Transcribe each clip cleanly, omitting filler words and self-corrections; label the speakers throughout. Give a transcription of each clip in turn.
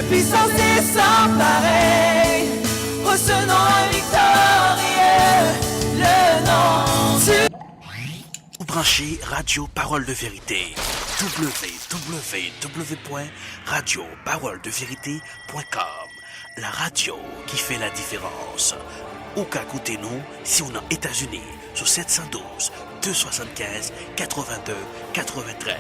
Speaker 1: puissance est sans pareil. Oh, ce nom est victorieux, le nom du...
Speaker 2: Vous branchez Radio Parole de Vérité. www.radioparoledevérité.com. La radio qui fait la différence. Ou qu'à côté nous, si on est aux États-Unis, sur 712 275 82 93.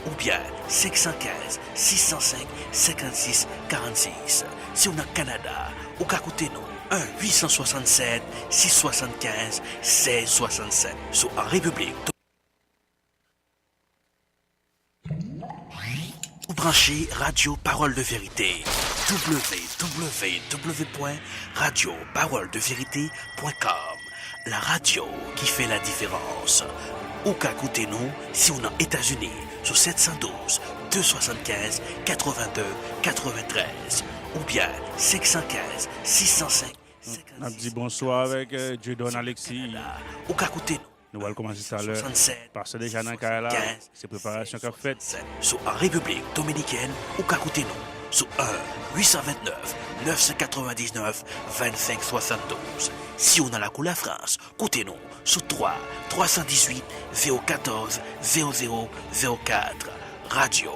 Speaker 2: Ou bien 515 605 56 46. Si on est au Canada, ou qu'à côté nous, 1-867 675 1667. Sur en République. Vous branchez Radio Parole de Vérité. www.radioparoledevérité.com. La radio qui fait la différence. Ou qu'à côté nous, si on est aux États-Unis, sur 712 275 82 93. Ou bien 515 605 56.
Speaker 3: On dit bonsoir avec Dieu donne Alexis.
Speaker 2: Ou qu'à côté nous.
Speaker 3: Nous allons commencer ça à l'heure. Parce que déjà dans le cas là, c'est préparation qu'a fait.
Speaker 2: Sur en République Dominicaine ou qu'à côté nous. Sur 1-829-999-2572. Si on a la couleur France, côté nous. Sur 3-318 014 0004. Radio.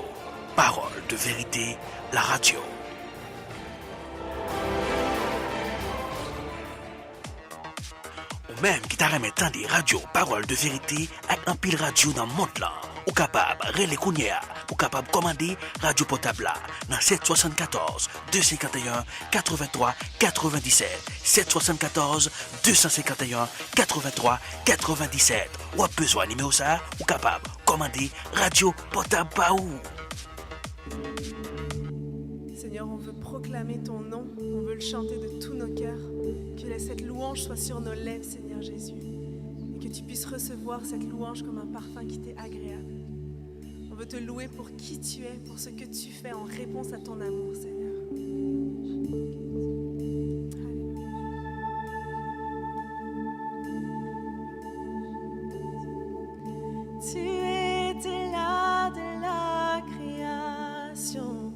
Speaker 2: Parole de vérité. La radio. Ou même qui t'a remis tant des radios Parole de Vérité avec un pile radio dans le monde là. Ou capable, relais Kounia, ou capable commander radio portable là, dans 774 251 83 97. 774 251 83 97. Ou a besoin de numéro ça, ou capable commander radio portable pas où.
Speaker 4: Seigneur, on veut proclamer ton nom, on veut le chanter de tous nos cœurs. Que cette louange soit sur nos lèvres, Seigneur Jésus. Et que tu puisses recevoir cette louange comme un parfum qui t'est agréable. On veut te louer pour qui tu es, pour ce que tu fais en réponse à ton amour, Seigneur. Tu étais là de la création,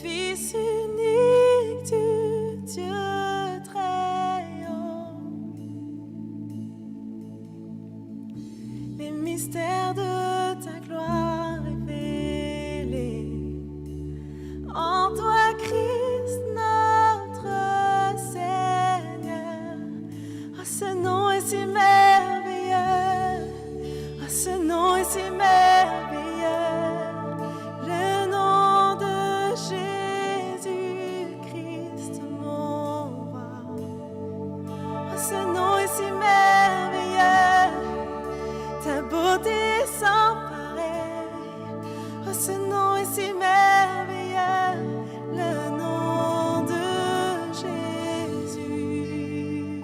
Speaker 4: Fils unique du Dieu très haut. Les mystères de ta gloire révélés en toi, Christ, notre Seigneur. Ah, ce nom est si merveilleux. Ah, ce nom est si merveilleux. Le nom de Jésus-Christ, mon roi. Ah, ce nom est si merveilleux. Ta beauté est sans pareil. Oh, ce nom est si merveilleux. Le nom de Jésus.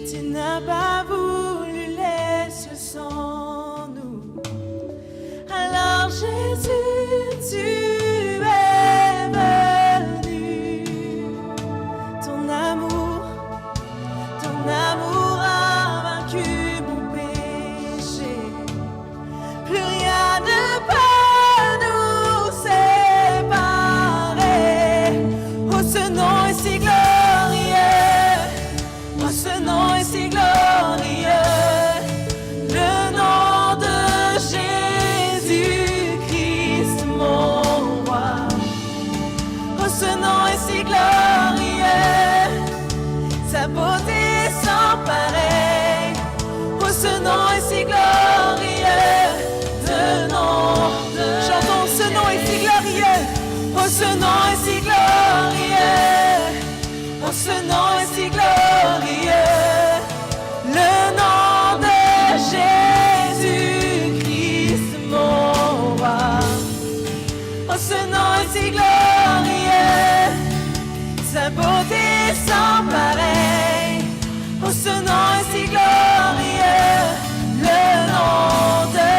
Speaker 4: Tu n'as pas voulu les cieux sans nous. Alors Jésus, tu es venu. Ton amour a vaincu mon péché. Plus rien ne peut nous séparer. Oh, ce nom est si glorieux. Oh, ce nom est si glorieux. Le nom de Jésus-Christ, mon roi. Oh, ce nom est si glorieux. Sa beauté est sans pareil. Oh, ce nom est si glorieux. Le nom de... Chantons, ce nom est si glorieux. Oh, ce nom est si glorieux. Oh, ce nom est si glorieux. Le nom de Jésus-Christ, mon roi. Oh, ce nom est si glorieux. Sa beauté est sans pareil. Oh, ce nom est si glorieux. Le nom de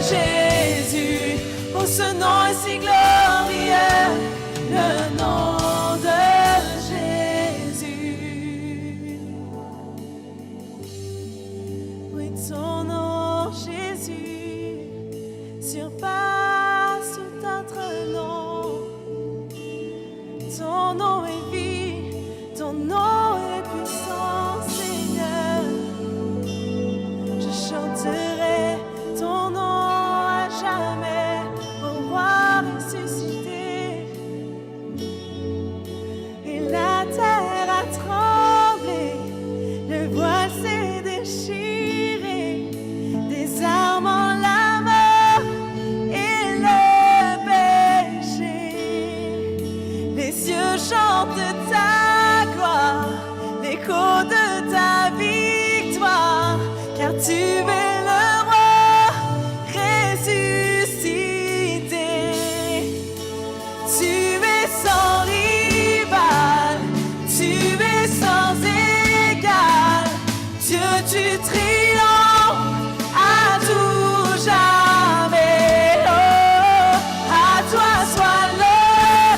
Speaker 4: Jésus. Oh, ce nom est si glorieux. Le nom de Jésus. Oui, ton nom, Jésus. Tu es le roi ressuscité. Tu es sans rival, tu es sans égal. Dieu, tu triomphes à tout jamais. Oh, à toi soit le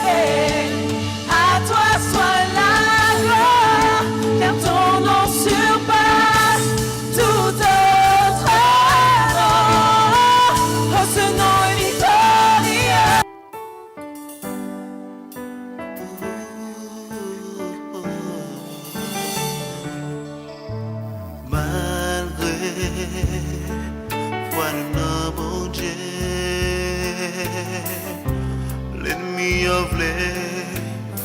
Speaker 4: règne, à toi soit la gloire, car ton nom surpasse tout autre nom. Oh, ce nom est victorieux.
Speaker 5: Malgré foi dans mon Dieu, l'ennemi a voulu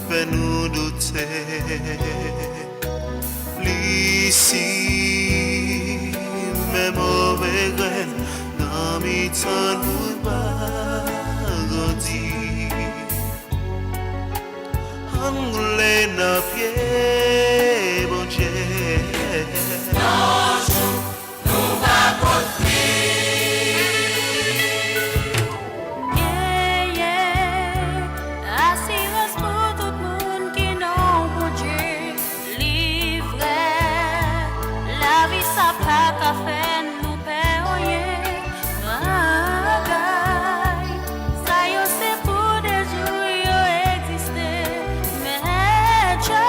Speaker 5: faire nous douter. L'ici, mes mauvais graines, dans mes temps nous grandir. Anglais n'a pied, mon Dieu.
Speaker 6: Yeah, yeah. Assurance pour tout le monde qui n'ont pour Dieu livré. La vie ça pas qu'à faire nous payer. Bagaille. Ça y est, c'est pour des jours yo exister. Mais Dieu,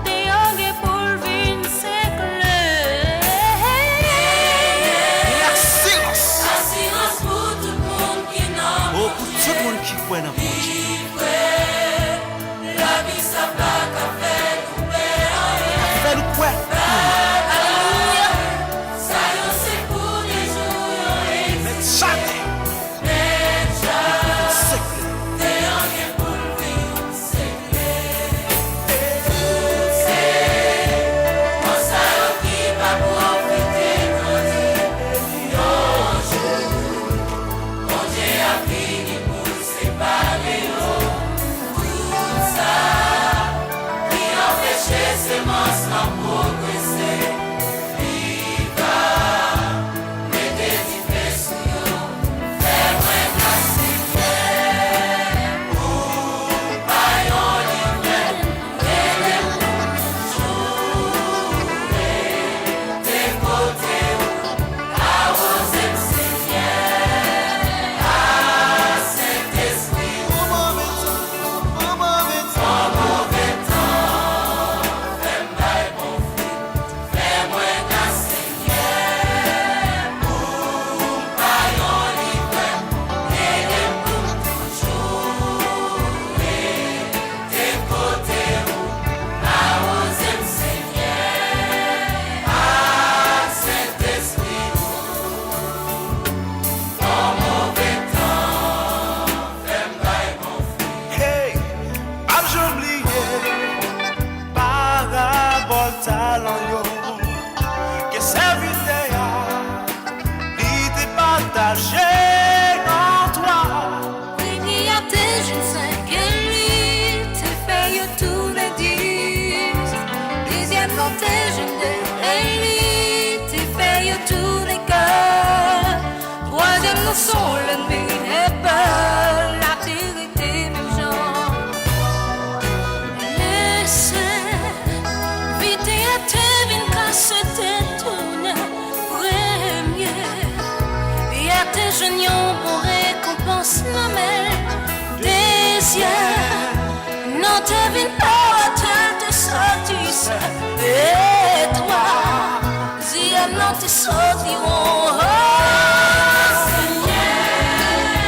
Speaker 6: des yongues pour le vin c'est clair.
Speaker 1: Assurance pour tout le monde qui n'a
Speaker 2: Oh, pour tout le monde qui croit dans mon Dieu.
Speaker 1: la vie, ça va qu'à faire nous payer.
Speaker 2: Fais-nous quoi?
Speaker 1: Alléluia, ça y est, c'est pour des jours yo
Speaker 2: Mais jamais. C'est clair.
Speaker 1: des yongues pour le vin c'est clair. Moi ça y est qui va profiter mon Dieu. Mon Dieu a fini pour séparer tout ça qui empêchait ces monstres à progresser. Viva, mettez du feu sur eux, fais-moi casser pas yon livre, et les jouer des côtés, arroser le Seigneur, à Saint-Esprit, mauvais temps, fais-moi bon fruit, fais-moi casser pas yon livre, et les toujours des côtés, arroser le Seigneur, à Saint-Esprit, en mauvais temps, fais-moi bon fruit.
Speaker 5: Hey, pas j'oublié, parabole talent yo, que serviteur a, il t'est partagé en toi.
Speaker 6: Il y a des jeunes cinq élites, t'es fait tous les 10. Dixième dans tes jeunes élites, t'es fait tous les cas. Troisième nous sont l'ennemi et pas la vérité même genre. Laissez vite et à tes vines casse tes tournées premier. Et à tes jeunes pour récompense la mer des yeux. Non, t'es vine pas te sortir et toi, zia non te sortiront.
Speaker 5: Merci, yeah.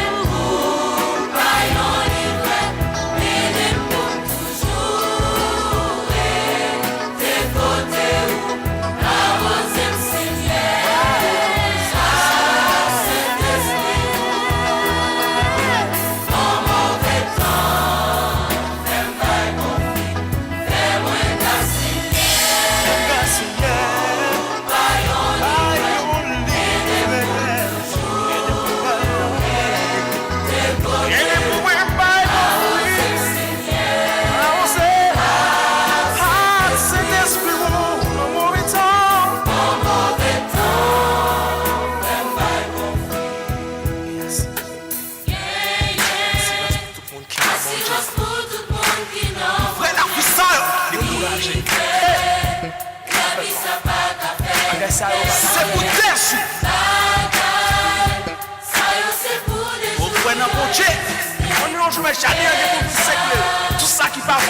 Speaker 7: c'est pour Jésus. Au point d'un projet, on ne joue jamais avec tout siècle. Tout ça qui parle,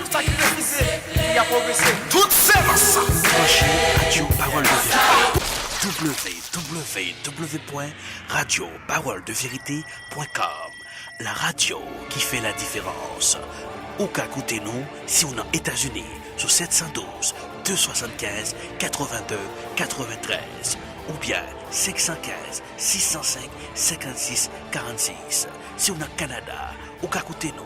Speaker 7: tout ça qui refusait, il a progressé. Tout c'est dans ça.
Speaker 2: Branchez Radio Parole de Vérité. www.radioparoledevérité.com. La radio qui fait la différence. Ou qu'à écouter nous si on est aux États-Unis sur 712 275 82 93 ou bien 515 605 56 46. Si on est au Canada, ou qu'à écouter nous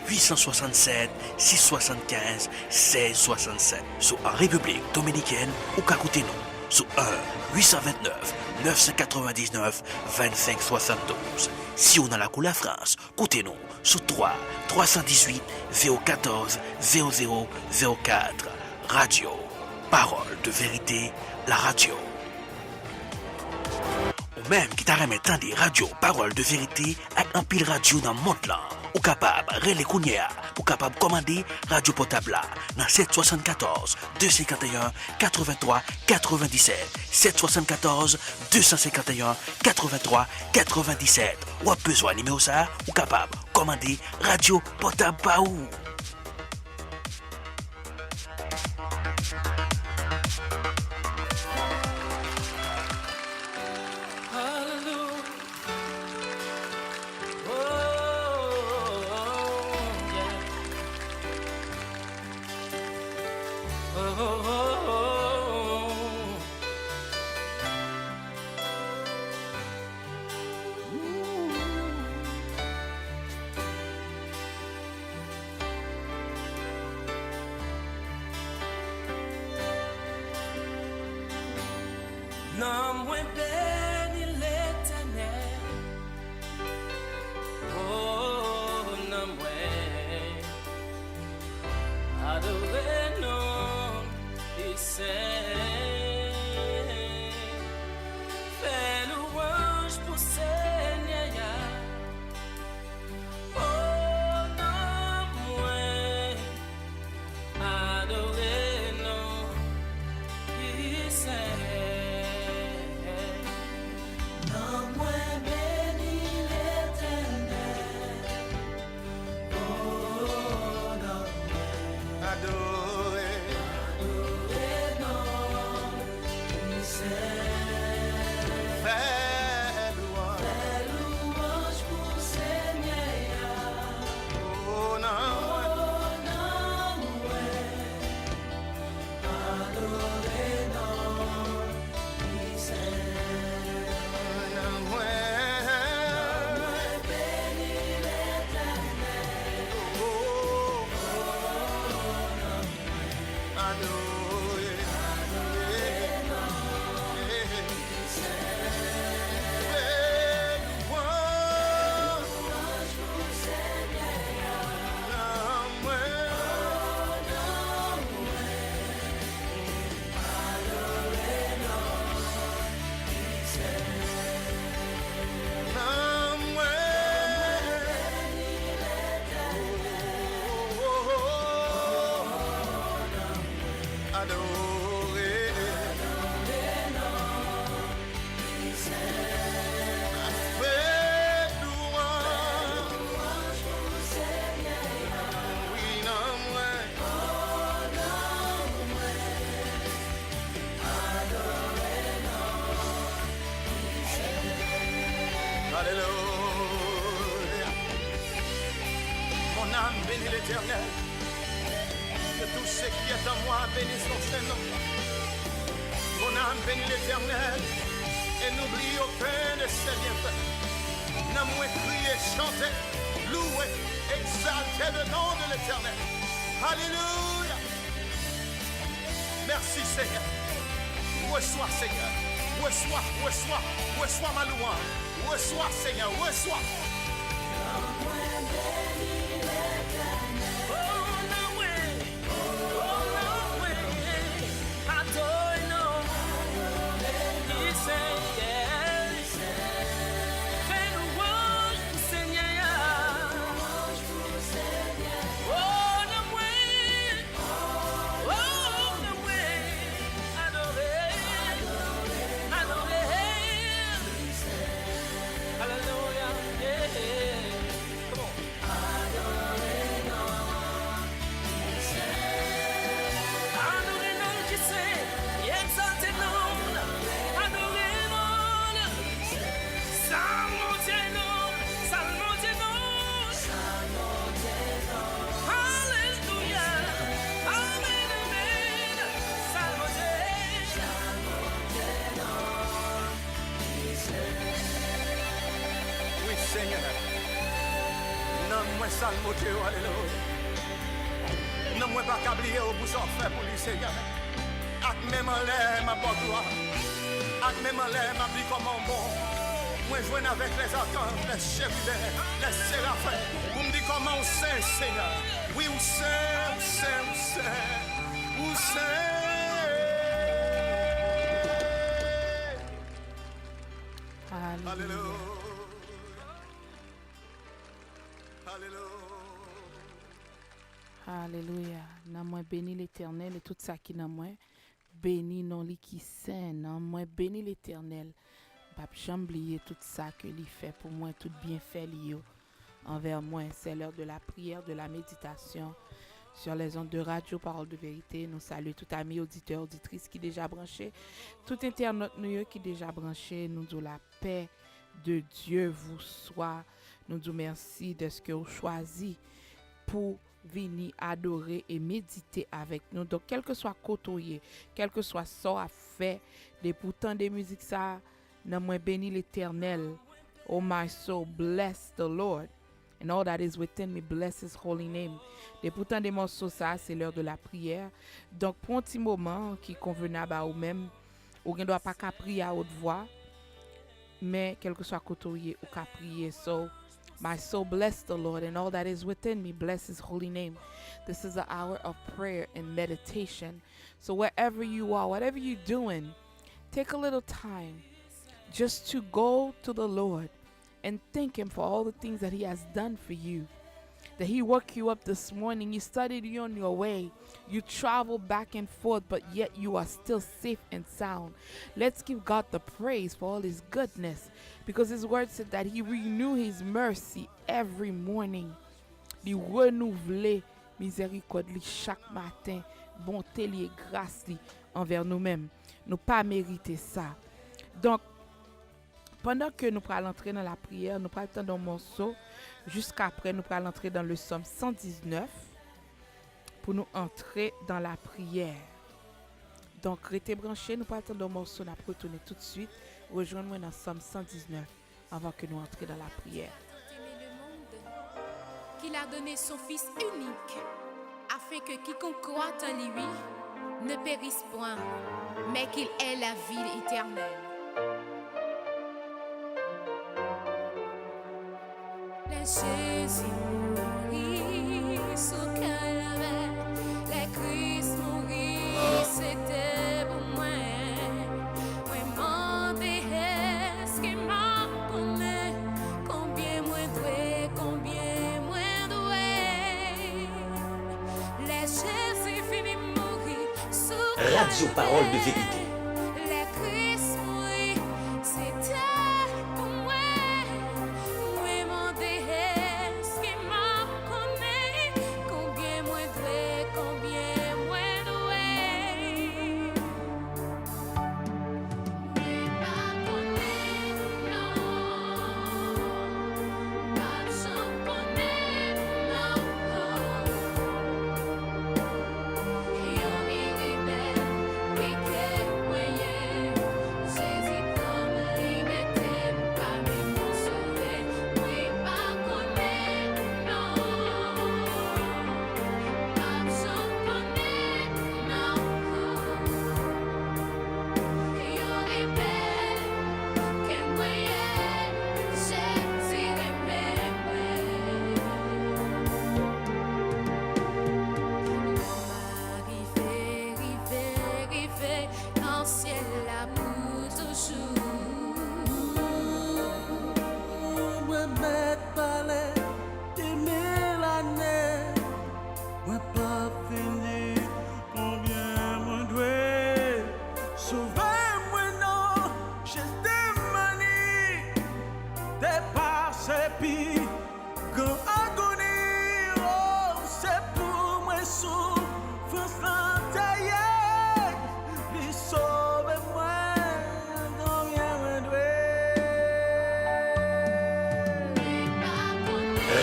Speaker 2: 1-867 675 16 67. Sur en République Dominicaine, ou qu'à écouter nous sur 1-829 999 25 72. Si on a la couleur France, écoutez-nous sur 318 014 0004. Radio, parole de vérité, la radio. Ou même qui t'a remis tant des radios, parole de vérité, avec un pile radio dans le monde là. Ou capable, relais Kounia, ou capable commander radio portable là, dans 774 251 83 97, 774 251 83 97. Ou a besoin de numéro ça, ou capable commander radio portable par où?
Speaker 1: Non, moi béni l'Éternel. Oh, non, moi adoré non, il sait. Fais louange pour Seigneur. Oh, non, moi adoré non, il sait.
Speaker 7: Alléluia. Mon âme bénit l'Éternel. Que tout ce qui est en moi bénisse son Saint-Nom. Mon âme bénit l'Éternel et n'oublie aucun de ses bienfaits. N'aimons crier, chanter, louer, exalter le nom de l'Éternel. Alléluia. Merci Seigneur. Reçois Seigneur. Reçois ma louange. Reçois Seigneur, reçois.
Speaker 1: Adoré.
Speaker 7: Seigneur. Non, moi, salmo Dieu, alléluia. Non, moi, pas qu'oublier au bout s'en fait pour lui, Seigneur. Ak même en l'air, ma bonne gloire. Ak même en l'air, ma vie comme un bon. Moi, je viens avec les archanges, les chérubins, les séraphins. Vous me dites comment on sait, Seigneur. Oui, où c'est, où c'est, où c'est, où c'est.
Speaker 8: Alléluia. Alléluia. Nan moi béni l'Éternel et tout ça qui nan moi béni non li qui saint. Nan moi béni l'Éternel. Pas jamais oublier tout ça que lui fait pour moi, tout bien fait li yo envers moi. C'est l'heure de la prière, de la méditation sur les ondes de radio Parole de Vérité. Nous saluons tout ami auditeur, auditrice qui déjà branché, tout internaute nous qui déjà branché. Nous disons la paix de Dieu vous soit. Nous disons merci de ce que vous choisi pour venir adorer et méditer avec nous. Donc, quel que soit côtoyer, quel que soit ça à faire, des pourtant des musiques ça, non moins béni l'Éternel. Oh my soul, bless the Lord. And all that is within me, bless his holy name. Des pourtant des morceaux ça, c'est l'heure de la prière. Donc, pour un petit moment qui convenable à vous-même, ou ne doit pas qu'à prier à haute voix, mais quel que soit côtoyer ou qu'à prier. So, my soul bless the Lord, and all that is within me bless his holy name. This is an hour of prayer and meditation. So wherever you are, whatever you're doing, take a little time just to go to the Lord and thank him for all the things that he has done for you. That he woke you up this morning, you studied you on your way, you travel back and forth, but yet you are still safe and sound. Let's give God the praise for all his goodness, because his word said that he renew his mercy every morning. Li renouvelle miséricorde li chaque matin, bonté li et grâce li envers nous-mêmes. Nous pas mériter ça. Donc, pendant que nous allons entrer dans la prière, nous allons attendre un morceau. Jusqu'après, nous allons entrer dans le psaume 119 pour nous entrer dans la prière. Donc, restez branchés, nous allons attendre un morceau, nous allons retourner tout de suite. Rejoindre-moi dans le psaume 119 avant que nous entrions dans la prière.
Speaker 6: Aimer le monde, qu'il a donné son Fils unique, afin que quiconque croit en lui ne périsse point, mais qu'il ait la vie éternelle. Jésus mourit sous Calvaire, le Christ mourit, c'était pour moi. Vraiment est-ce que m'a connaît, combien moins doué, combien moins doué. Le Jésus finit mourir sous
Speaker 2: Radio Parole de Vérité.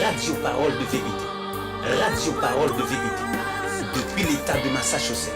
Speaker 2: Radio Parole de Vérité. Radio Parole de Vérité. Depuis l'État de Massachusetts.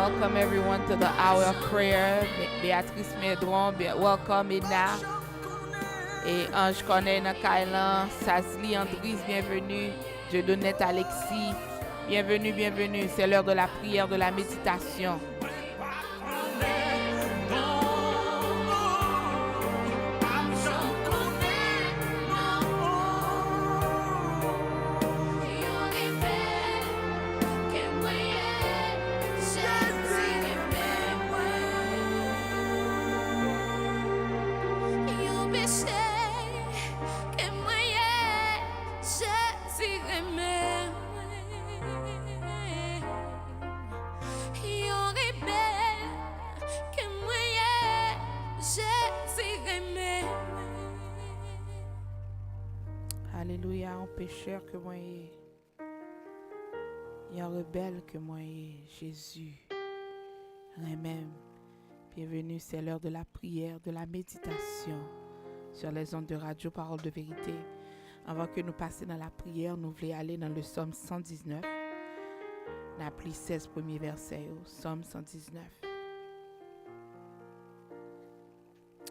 Speaker 8: Welcome everyone to the hour of prayer. Béatrice Medron, welcome Edna. Et Ange Corneille Nakailan, Sazli Andris, bienvenue. Dieudonnette Alexis, bienvenue, bienvenue. C'est l'heure de la prière, de la méditation. Alléluia, un pécheur que moi est, et un rebelle que moi est, Jésus. Même. Bienvenue, c'est l'heure de la prière, de la méditation sur les ondes de radio Parole de Vérité. Avant que nous passions dans la prière, nous voulons aller dans le Psaume 119. On a pris 16 premiers versets, Psaume 119.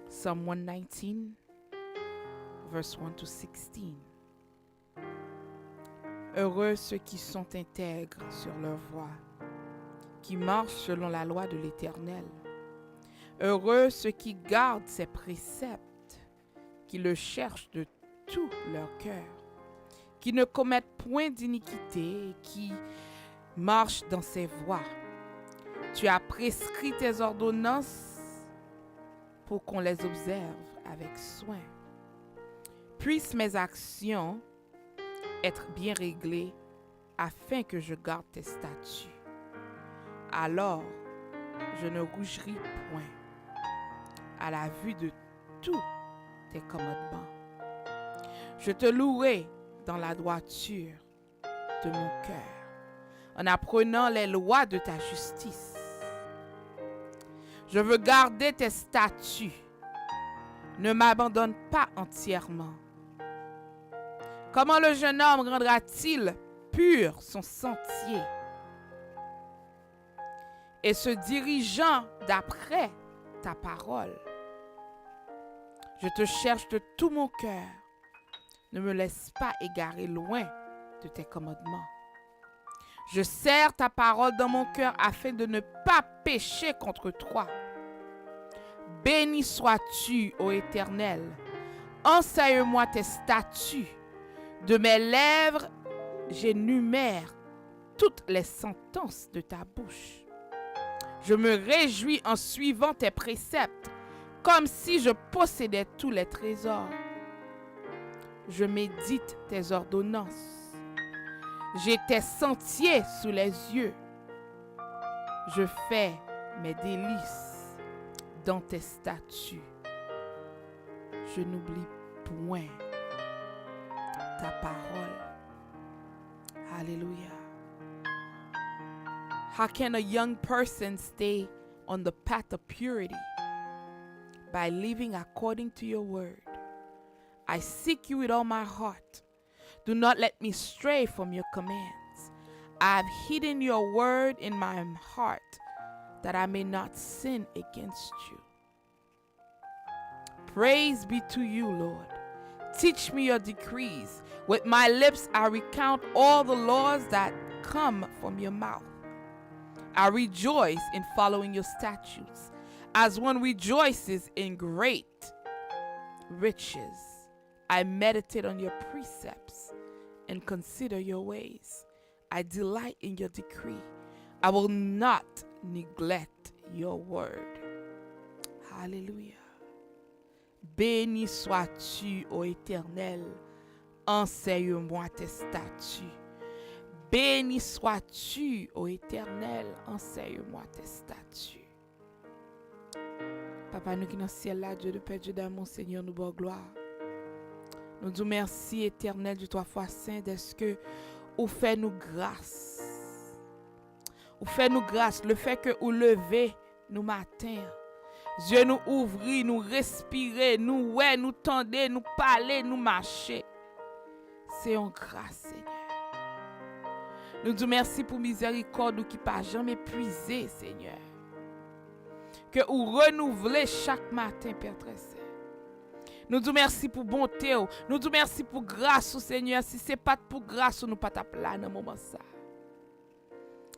Speaker 8: Psalm 119, verse 1 to 16. Heureux ceux qui sont intègres sur leur voie, qui marchent selon la loi de l'Éternel. Heureux ceux qui gardent ses préceptes, qui le cherchent de tout leur cœur, qui ne commettent point d'iniquité et qui marchent dans ses voies. Tu as prescrit tes ordonnances pour qu'on les observe avec soin. Puissent mes actions être bien réglées afin que je garde tes statuts. Alors, je ne rougirai point à la vue de tous tes commandements. Je te louerai dans la droiture de mon cœur, en apprenant les lois de ta justice. Je veux garder tes statuts. Ne m'abandonne pas entièrement. Comment le jeune homme rendra-t-il pur son sentier et se dirigeant d'après ta parole? Je te cherche de tout mon cœur. Ne me laisse pas égarer loin de tes commandements. Je serre ta parole dans mon cœur afin de ne pas pécher contre toi. Béni sois-tu, ô Éternel. Enseigne-moi tes statuts. De mes lèvres, j'énumère toutes les sentences de ta bouche. Je me réjouis en suivant tes préceptes, comme si je possédais tous les trésors. Je médite tes ordonnances. J'ai tes sentiers sous les yeux. Je fais mes délices dans tes statuts. Je n'oublie point ta parole. Alléluia. How can a young person stay on the path of purity? By living according to your word. I seek you with all my heart. Do not let me stray from your commands. I have hidden your word in my heart, that I may not sin against you. Praise be to you, Lord. Teach me your decrees. With my lips I recount all the laws that come from your mouth. I rejoice in following your statutes, as one rejoices in great riches. I meditate on your precepts and consider your ways. I delight in your decree. I will not neglect your word. Hallelujah. Béni sois-tu, ô Éternel. Enseigne-moi tes statuts. Béni sois-tu, ô Éternel. Enseigne-moi tes statuts. Papa, nous qui dans le ciel là, Dieu de Père, Dieu d'amour, Seigneur, nous bon gloire. Nous disons merci, Éternel, du 3 fois saint, d'est-ce que vous faites nous grâce. Vous faites nous grâce, le fait que vous levez nous matin. Dieu nous ouvrit, nous respirer, nous ouais, nous tendez, nous parler, nous marcher. C'est en grâce, Seigneur. Nous disons merci pour miséricorde qui pas jamais épuisé, Seigneur. Que vous renouvelez chaque matin, Père très saint. Nous disons merci pour bonté. Nous disons merci pour grâce, Seigneur. Si ce n'est pas pour grâce, nous ne pas là dans ce moment.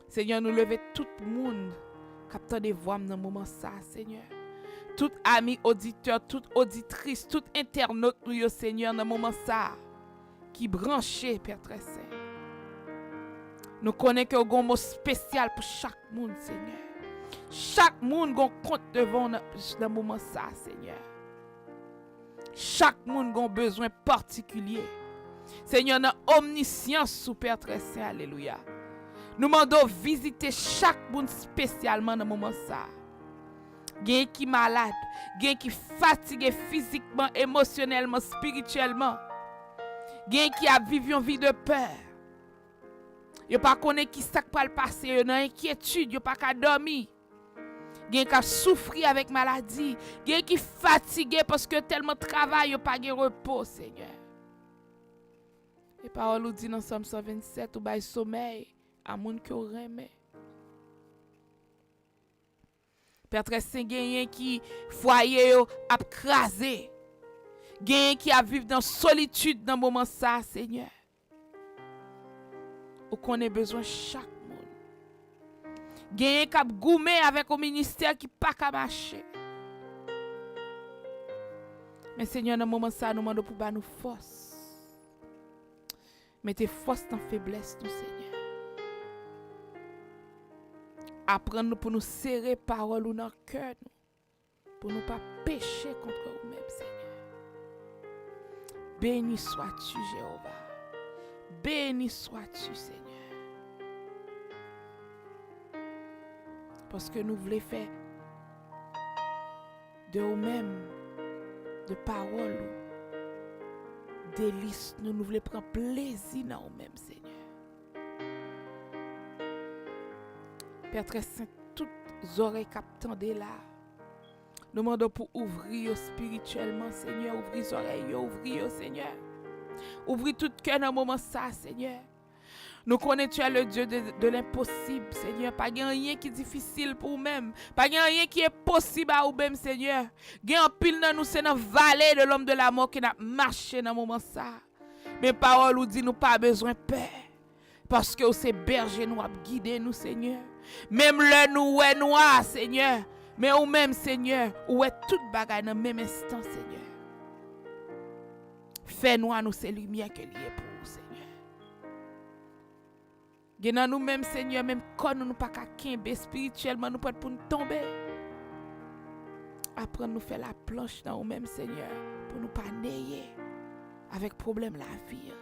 Speaker 8: Seigneur, nous levons tout le monde qui attend des voix dans ce moment, Seigneur. Tout ami auditeur, toute auditrice, tout internaute, nous, Seigneur, dans ce moment, qui branché, Père très saint. Nous connaissons que nous avons un mot spécial pour chaque monde, Seigneur. Chaque monde a un compte devant dans ce moment, Seigneur. Chaque monde a un besoin particulier. Seigneur, dans omniscience sous Père très saint, alléluia. Nous demandons visiter chaque monde spécialement dans ce moment. Gen qui malade, gen qui fatigué physiquement, émotionnellement, spirituellement. Gen qui a vécu une vie de peur. Yo pas connaît qui ça va le passer, yo dans inquiétude, yo pas ka dormir. Gen qui a souffri avec maladie, gen qui fatigué parce que tellement travail, yo pas de repos, Seigneur. Et parole nous dit dans Somme 127 ou bay sommeil à moun qui remet. Père très saint, gen qui foyer yo a crasé. Gen qui a vivre dans solitude dans moment ça, Seigneur. Ou qu'on ait besoin chaque monde. Gen qui a goumé avec un ministère qui pas ka marcher. Mais Seigneur, dans moment ça, nous demandons pour ba nous force. Mettez force dans faiblesse nous, Seigneur. Apprendre pour nous serrer parole ou dans le cœur, pour nous pas pécher contre nous-mêmes, Seigneur. Béni sois-tu, Jéhovah. Béni sois-tu, Seigneur. Parce que nous voulons faire de nous-mêmes, de paroles, délices, nous voulons prendre plaisir dans nous-mêmes, Seigneur. Père très saint, toutes oreilles captantes là. Nous demandons pour ouvrir spirituellement, Seigneur. Ouvrir les oreilles, ouvrir, Seigneur. Ouvrir tout cœur dans le moment ça, Seigneur. Nous connaissons tu es le Dieu de l'impossible, Seigneur. Pas rien qui est difficile pour nous-mêmes. Pas rien qui est possible à nous-mêmes, Seigneur. Il y a un pile dans nous, c'est dans la vallée de l'homme de la mort qui a marché dans le moment ça. Mais parole nous dit nous pas besoin de peur. Parce que c'est berger nous a guidé nous, Seigneur. Même le nous est noir, Seigneur. Mais ou même, Seigneur, ou est toute bagaille dans le même instant, Seigneur. Fais-nous à nous ces lumières que liées pour nous, Seigneur. Genan nous même, Seigneur, même quand nous pas qu'à quimber spirituellement, nous pour nous tomber. Apprendre nous faire la planche dans nous-mêmes, Seigneur, pour nous pas nayer avec problème la vie.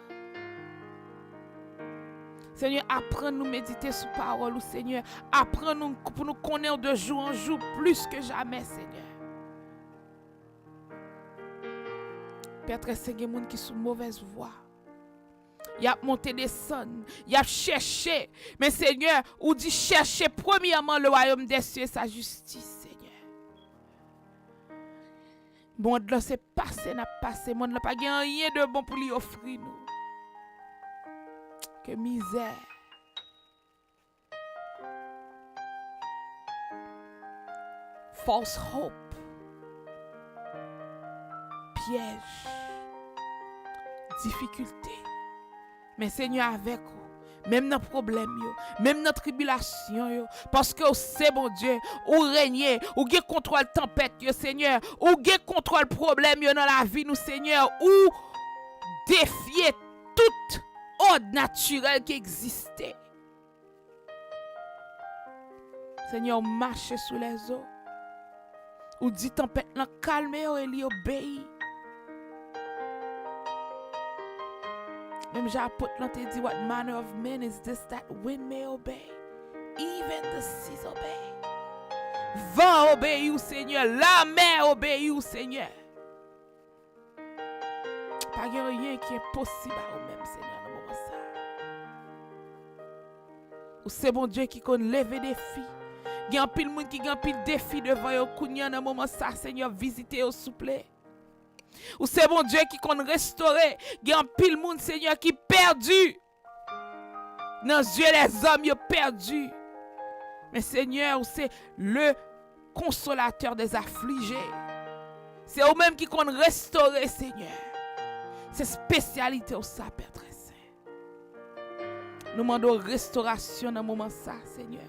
Speaker 8: Seigneur, apprends-nous méditer sur parole, Seigneur. Apprends-nous pour nous connaître de jour en jour plus que jamais, Seigneur. Père très saint, il y a des gens qui sont mauvaise voie. Il a monté des sons, il a cherché. Mais Seigneur, ou dit chercher premièrement le royaume des cieux et sa justice, Seigneur. Monde là c'est passé, n'a passé. Monde là pas rien de bon pour lui offrir nous. Que misère. False hope. Piège. Difficulté. Mais Seigneur avec vous, même dans problème yo, même dans tribulation yo, parce que c'est bon Dieu, ou régner, ou gen contrôle tempête yo Seigneur, ou gen contrôle problème yo dans la vie nous Seigneur, ou défier tout ordre naturel qui existait. Seigneur, marche sous les eaux. Ou dit tempête nan calme et li obéit. Même j'apôtre là te dit what manner of man is this that wind may obey, even the seas obey. Vent obéit au Seigneur, la mer obéit au Seigneur. Pas rien qui est possible à vous même Seigneur dans moment ça. Ou c'est bon Dieu qui connaît lever des défis. Il y a un pile monde qui a un pile défi devant yo kounya dans moment ça Seigneur visiter au souple. Ou c'est bon Dieu qui compte restaurer. Il y a un pile monde, Seigneur, qui perdu. Dans les yeux les hommes ils perdus. Mais Seigneur, c'est le consolateur des affligés. C'est eux-mêmes qui comptent restaurer, Seigneur. C'est spécialité au ça, Père très saint. Nous demandons restauration dans le moment ça, Seigneur.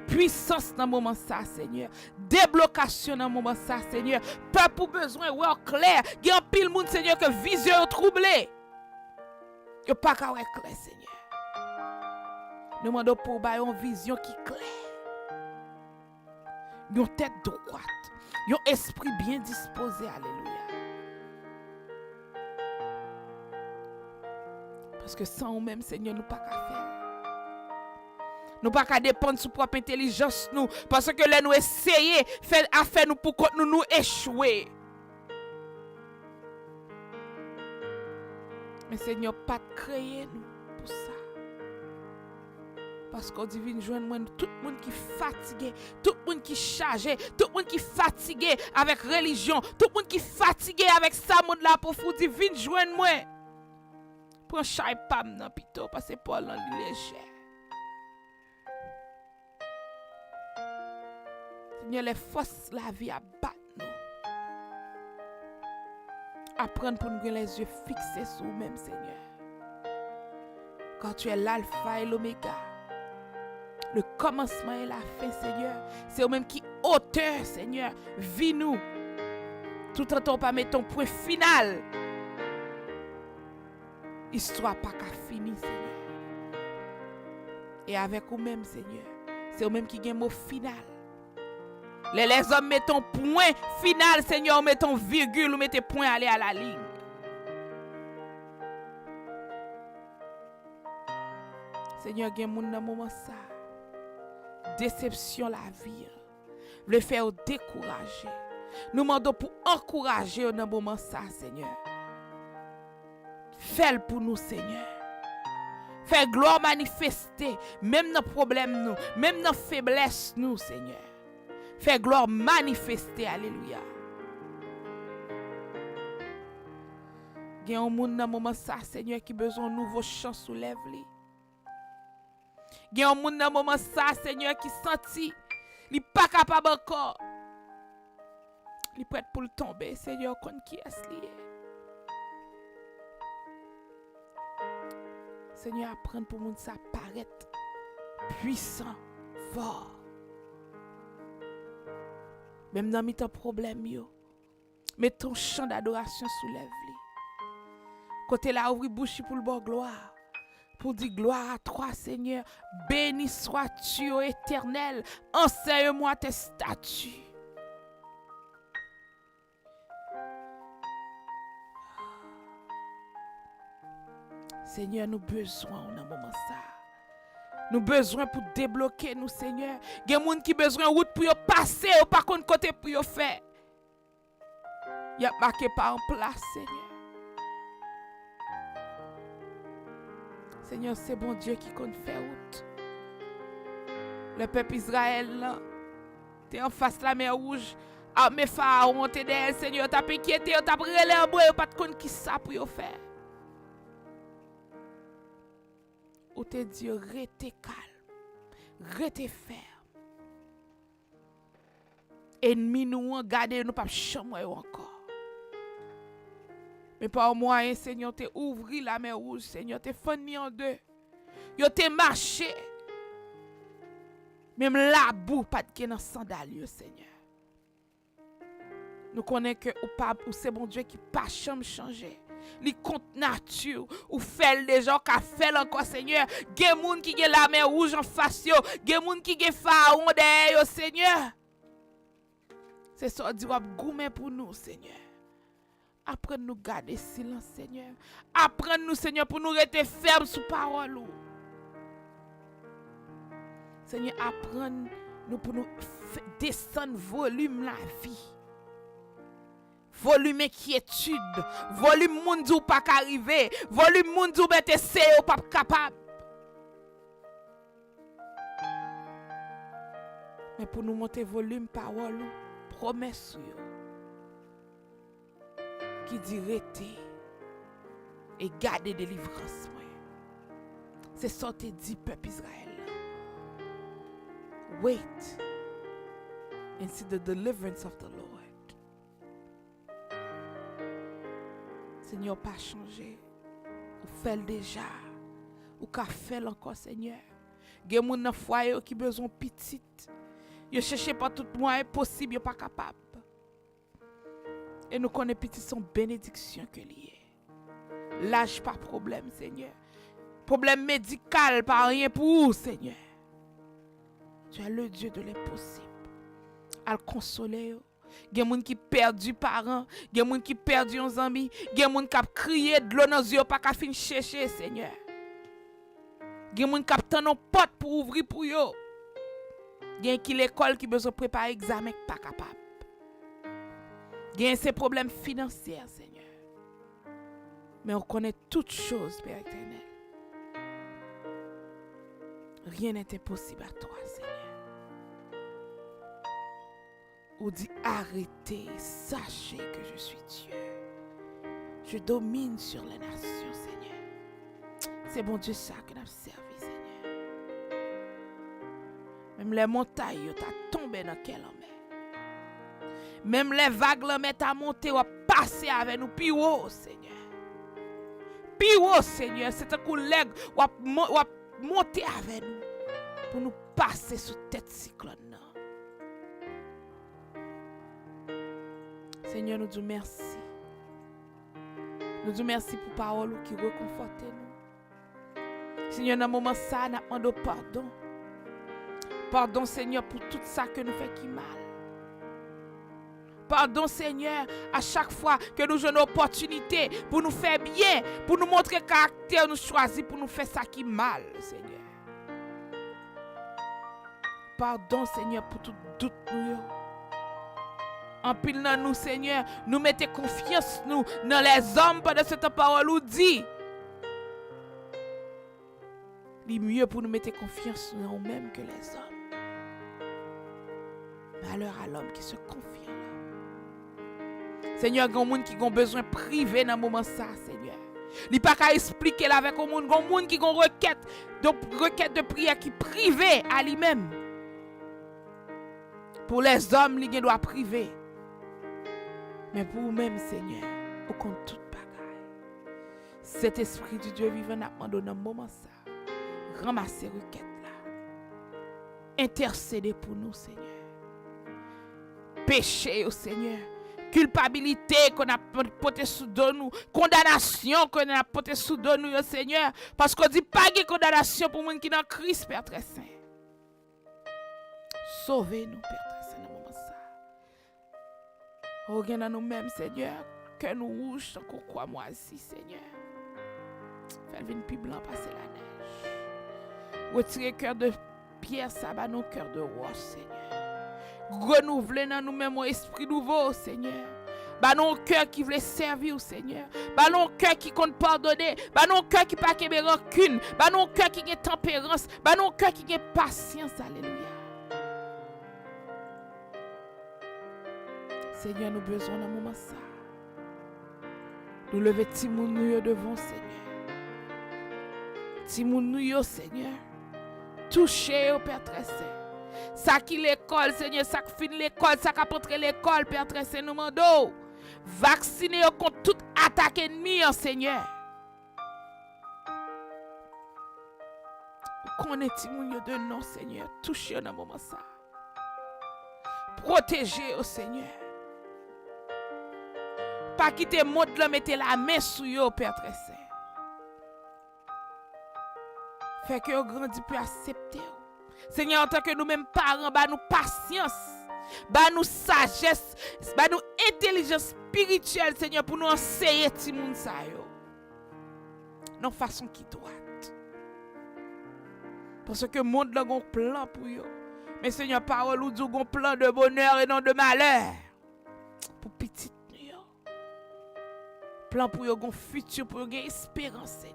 Speaker 8: Puissance dans le moment ça, Seigneur. Déblocation dans le moment ça, Seigneur. Peuple pour besoin, ouais, clair. Il y a un pile monde, Seigneur, que vision est troublée. Il n'y a pas qu'à ouais clair, Seigneur. Nous demandons pour une vision qui est claire. Une tête droite. Un esprit bien disposé. Alléluia. Parce que sans nous-mêmes, Seigneur, nous pas qu'à faire. Nous pas qu'à dépendre sur propre intelligence nous. Parce que là, nous essayons à faire nous pour que nous échouer. Mais Seigneur, pas créer nous pour ça. Parce qu'on divine joindre tout le monde qui est fatigué, tout le monde qui est chargé, tout le monde qui est fatigué avec religion, tout le monde qui est fatigué avec ça monde là pour vous divine joindre moi. Prends chai pam nan pito parce que Paul en léger. Seigneur, les forces la vie à battre nous. Apprendre pour nous les yeux fixés sur nous-mêmes, Seigneur. Quand tu es l'alpha et l'oméga, le commencement et la fin, Seigneur, c'est vous-même qui auteur, Seigneur. Vis nous. Tout en temps pas mettre ton point final. Histoire pas qu'à finir, Seigneur. Et avec vous-même, Seigneur, c'est vous-même qui gagne mot final. Les hommes mettent un point final, Seigneur, mettent un virgule, ou mettez point aller à la ligne. Seigneur, il y a moun dans moment ça. Déception la vie. Le faire décourager. Nous demandons pour encourager dans moment ça, Seigneur. Fais-le pour nous, Seigneur. Fais gloire manifester, même dans problèmes nous, même dans faiblesse nous, Seigneur. Fais gloire manifester, alléluia. Il y a un monde dans moment ça, Seigneur, qui a besoin de nouveau chant soulève-li. Il y a un monde dans moment ça, Seigneur, qui senti, il n'est pas capable encore. Il est prêt pour le tomber, Seigneur, qu'on qui est lié. Seigneur, apprendre pour monde ça paraître puissant, fort. Même dans mes problèmes, mets ton chant d'adoration soulève-li. Côté là, ouvre bouche pour le bon gloire. Pour dire gloire à toi, Seigneur. Béni sois-tu, ô Éternel. Enseigne-moi tes statuts. Seigneur, nous besoin dans moment ça. Nous besoin pour débloquer nous, Seigneur. Il y a des gens qui ont besoin de route pour passer ou par contre côté pour faire. Il y a marqué pas en place, Seigneur. Seigneur, c'est bon Dieu qui compte faire route. Le peuple Israël, là, t'es en face de la mer rouge. Armée Pharaon, t'es derrière, Seigneur, t'as inquiété, t'as brûlé en bois, pas de compte qui ça pour faire. Ou te dit, restez calme, restez ferme. Ennemi nous, gardez nous pas chambre encore. Mais par moyen, Seigneur, te ouvri la mer rouge, Seigneur, te fini en deux. Yo te marché. Même la boue, pas de dans sandales, Seigneur. Nous connaissons que ou c'est bon Dieu qui pas changer. Li compte nature ou fait des gens qui fait encore, Seigneur. Gen moun qui gen la mer rouge en face yo, gen moun qui gen Pharaon derrière yo, Seigneur. C'est ça dit wap goumen pour nous, Seigneur. Apprends nous garder silence, Seigneur. Apprends nous, Seigneur, pour nous rester fermes sous parole. Seigneur, apprends nous pour nous descendre volume la vie. Volume inquiétude. Volume monde ou pas qu'arriver. Volume monde ou bete ou pas capable. Mais pour nous monter volume parole, promesse qui dit rester et garder délivrance. C'est ça te dit, peuple Israël. Wait and see the deliverance of the Lord. Seigneur, pas changé. Ou fait déjà. Ou qu'a fait encore, Seigneur. Gen moun nan foyer qui besoin petite. Yo cherche pas tout moyen possible, yo pas capable. Et nous connaissons petit son bénédiction que lié. L'âge pas problème, Seigneur. Problème médical pas rien pour vous, Seigneur. Tu es le Dieu de l'impossible. Al consoler yo. Gen moun qui perdu parents, gen moun qui perdu un ami, gen moun qui a crié de l'eau dans yeux pas ka fin chercher, Seigneur. Gen moun k'ap tan non porte pour ouvrir pour yo. Gen qui l'école qui besoin préparer examen pas capable. Gen ces problèmes financiers, Seigneur. Mais on connaît toutes choses, Père éternel. Rien n'est impossible à toi, Seigneur. Ou dit arrêtez, sachez que je suis Dieu. Je domine sur les nations, Seigneur. C'est bon Dieu ça que nous avons servi, Seigneur. Même les montagnes, t'as tombé dans quelle mer. Même les vagues, t'as monté, ou passé avec nous, puis haut, Seigneur. Puis haut, Seigneur, c'est un coup leg, ou monter avec nous, pour nous passer sous tête cyclone. Seigneur, nous disons merci. Nous disons merci pour parole qui réconforte nous. Seigneur, dans le moment ça, nous demandons pardon. Pardon, Seigneur, pour tout ça que nous faisons qui mal. Pardon, Seigneur, à chaque fois que nous avons une opportunité pour nous faire bien, pour nous montrer le caractère, nous choisir pour nous faire ça qui mal, Seigneur. Pardon, Seigneur, pour tout doute nous. En pile dans nous, Seigneur, nous mettons confiance nous dans les hommes pendant cette parole nous dit. Il est mieux pour nous mettre confiance en nous-mêmes que les hommes. Malheur à l'homme qui se confie en l'homme. Seigneur, il y a des gens qui ont besoin privé dans ce moment ça, Seigneur. Il n'y a pas qu'à expliquer avec les gens. Il y a des gens qui ont requête de prière qui privée à lui-même. Pour les hommes, il doit priver. Mais pour vous-même, Seigneur, au compte toute bagaille. Cet esprit du Dieu vivant n'a pas donné un moment ça. Ramasser requête là. Intercéder pour nous, Seigneur. Péché au Seigneur. Culpabilité qu'on a porté sous nous. Condamnation qu'on a porté sous nous, Seigneur. Parce qu'on dit pas de condamnation pour les gens qui sont dans Christ, Père très saint. Sauvez-nous, Père très saint, dans le moment ça. Regarde à nous-mêmes, Seigneur, que nous rouges sans qu'on croit moisi, Seigneur. Fais-le venir plus blanc passer la neige. Retirez le cœur de pierre, ça va nos cœurs de roche, Seigneur. Renouvelez dans nous-mêmes un esprit nouveau, Seigneur. Bah non cœur qui voulait servir, Seigneur. Bah non cœur qui compte pardonner. Bah non cœur qui pas qu'il y ait rancune. Bah non cœur qui a tempérance. Bah non cœur qui a patience. Alléluia. Seigneur, nous besoin d'un moment ça. Nous lever Timoun nous devant, Seigneur. Timoun nous, Seigneur. Touchez au Père très saint. Ça qui l'école, Seigneur, ça qui finit l'école, ça qui apporte l'école, Père très saint, nous demandons. Vacciner contre toute attaque ennemie, Seigneur. Connaissez Timoun de nom, Seigneur. Touchez dans moment ça. Protégez au Seigneur. Pas quitter monde là, mettez la main sur yo, Père très saint. Fait que vous grandissez pour accepter. Seigneur, en tant que nous-mêmes parents, bah nous patience, bah nous sagesse, bah nous intelligence spirituelle, Seigneur, pour nous enseigner ti moun sa yo. Non façon qui droite. Parce que le monde là gon plan pour yo. Mais Seigneur, parole ou dit gon plan de bonheur et non de malheur. Pour petit yo. Plan pour yo gon futur, pour yo gon espérance, Seigneur.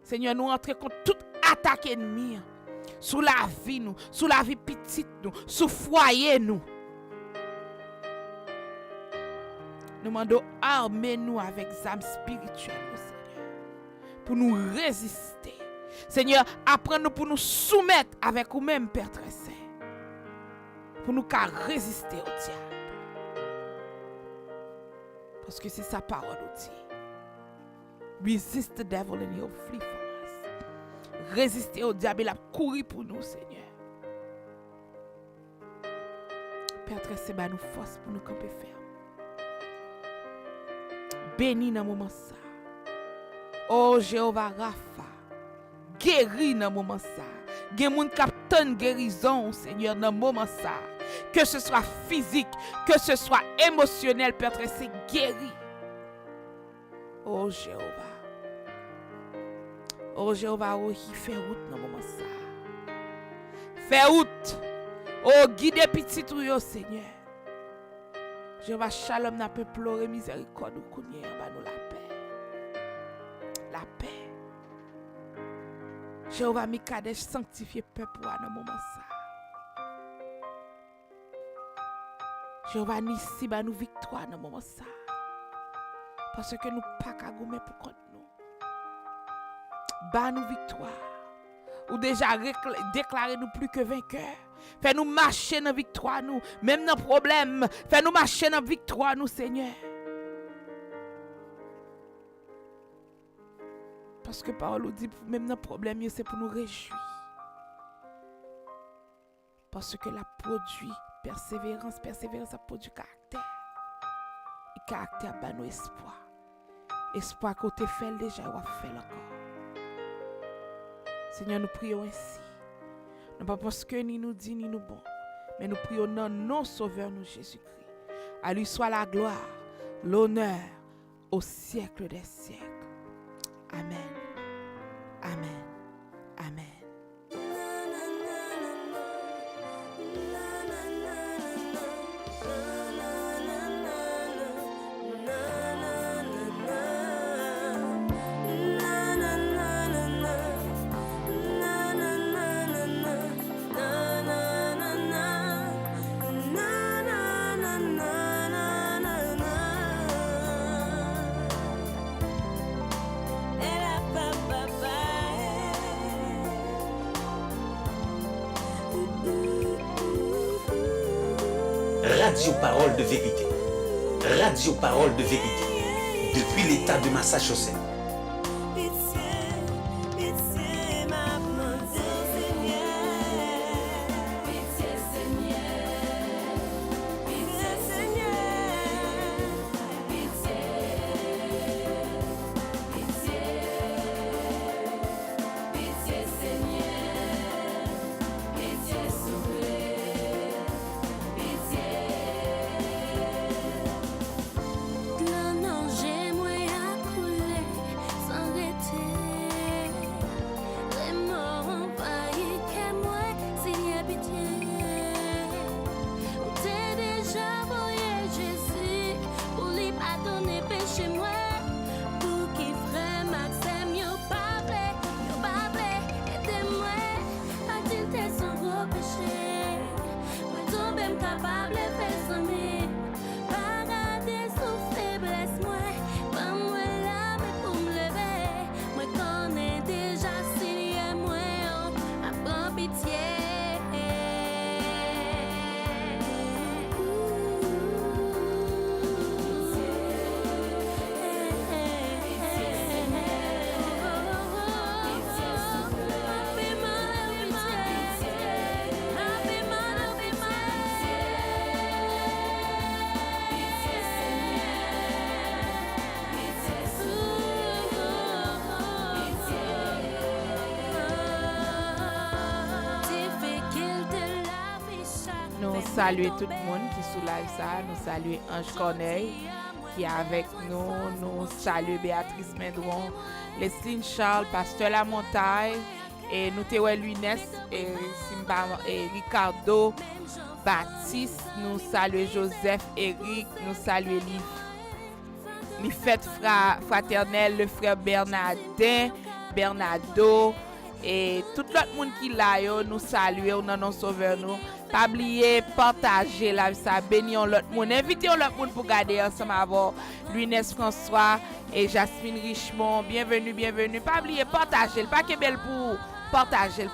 Speaker 8: Seigneur, nous entrons contre toute attaque ennemie. Sous la vie, nous. Sous la vie petite, nous. Sous foyer, nous. Nous demandons armer nous avec âme spirituelle, Seigneur. pour nous résister. Seigneur, apprends-nous pour nous soumettre avec nous-mêmes, Père très saint. Pour nous qu'à résister au diable. Parce que c'est sa parole au dit. Resist the devil and he'll flee from us. Résister au diable, il a couru pour nous, Seigneur. Père très saint, bah nous force pour nous camper ferme. Bénis dans le moment ça. Oh Jéhovah Rapha, guéris dans le moment ça. Gen moun captain guérison, Seigneur, dans le moment ça. Que ce soit physique, que ce soit émotionnel, Père très saint, guéris. Oh Jéhovah. Oh Jéhovah, oh, il fait route dans le moment ça. Fais route. Oh, guide petit tout, Seigneur. Jéhovah, shalom n'a pas pleuré miséricorde ou kounye, bah nous la paix. La paix. Jéhovah, Mikadesh, sanctifie peuple dans le moment ça. Jéhovah, Nissi, bah nous victoire dans le moment ça. Parce que nous pas qu'à gommer pour contre nous. Bah nous victoire. Ou déjà déclarer nous plus que vainqueurs. Fais-nous marcher dans la victoire, nous. Même dans le problème. Fais-nous marcher dans la victoire, nous, Seigneur. Parce que parole nous dit, même dans le problème, c'est pour nous réjouir. Parce que la produit persévérance. Persévérance a produit caractère. Et caractère a nos espoir. Espoir côté fait déjà, ou a fait encore. Seigneur, nous prions ainsi. Non pas parce que ni nous dit ni nous bon, mais nous prions dans non sauveur nous Jésus-Christ. À lui soit la gloire, l'honneur au siècle des siècles. Amen. Amen. Amen.
Speaker 2: Radio Parole de Vérité. Radio Parole de Vérité. Depuis l'État de Massachusetts.
Speaker 8: Saluer tout le monde qui sous live ça, nous saluer Ange Corneille qui est avec nous, nous saluer Béatrice Mendron, Leslie Charles, Pasteur La Montagne et nous te Lunes et Simba et Ricardo Baptiste, nous saluer Joseph Eric, nous saluer les fêtes fraternelles, le frère Bernardin, Bernardo et tout l'autre monde qui là yo, nous saluer au nom sauveur nous Pas oublier partager la ça bénir l'autre monde, inviter l'autre monde pour garder ensemble avec Louis François et Jasmine Richemont. Bienvenue. Pas oublier partager, pas que belle pour partager.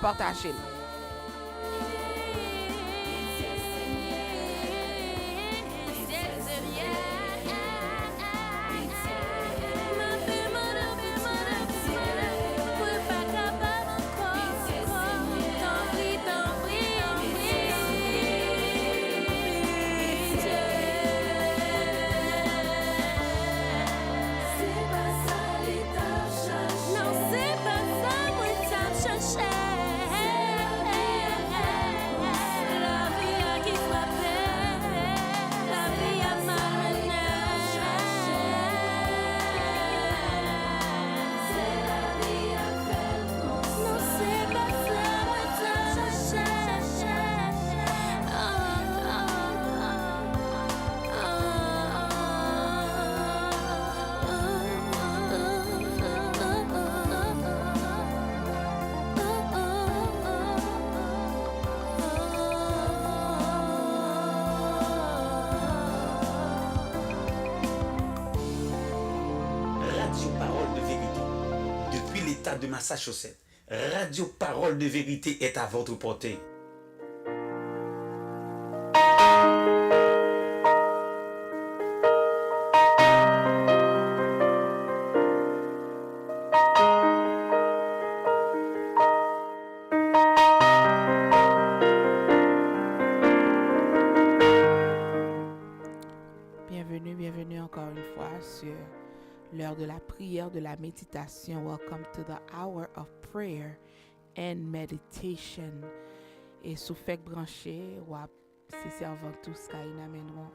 Speaker 9: De Massachusetts, Radio Parole de Vérité est à votre portée.
Speaker 8: Bienvenue encore une fois sur l'heure de la prière, de la méditation. Welcome to the hour of prayer and meditation. Et sous fait branché, c'est servant tous qui nous amèneront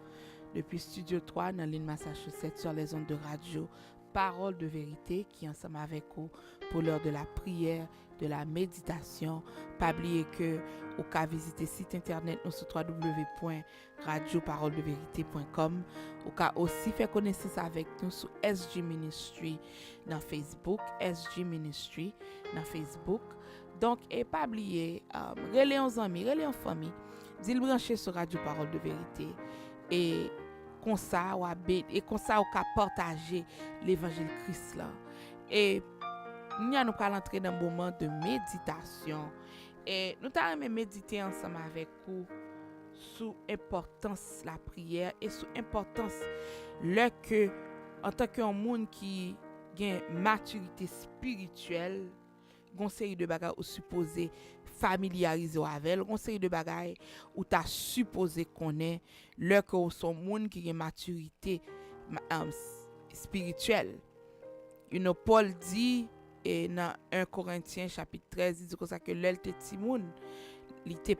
Speaker 8: depuis Studio 3 dans l'île Massachusetts sur les ondes de radio Parole de Vérité qui ensemble avec vous pour l'heure de la prière, de la méditation. Pas oublier que vous pouvez visiter le site internet nous sur www.radioparoledeverité.com. Vous pouvez aussi faire connaissance avec nous sur SG Ministry dans Facebook, SG Ministry dans Facebook. Donc, et pas oublier, relais aux amis, relais en famille, dis-le brancher sur Radio Parole de Vérité et comme ça, vous pouvez partager l'évangile Christ là. Et nous allons entrer dans un moment de méditation. Et nous allons méditer ensemble avec vous sur l'importance de la prière et sur l'importance que, en tant qu'un monde qui a une maturité spirituelle, une série de bagages ou supposé familiariser avec, une série de bagages ou tu as supposé connaître, que son monde qui a une maturité spirituelle. Paul dit, et dans 1 Corinthiens chapitre 13, il dit comme ça que l'el te timoun, il était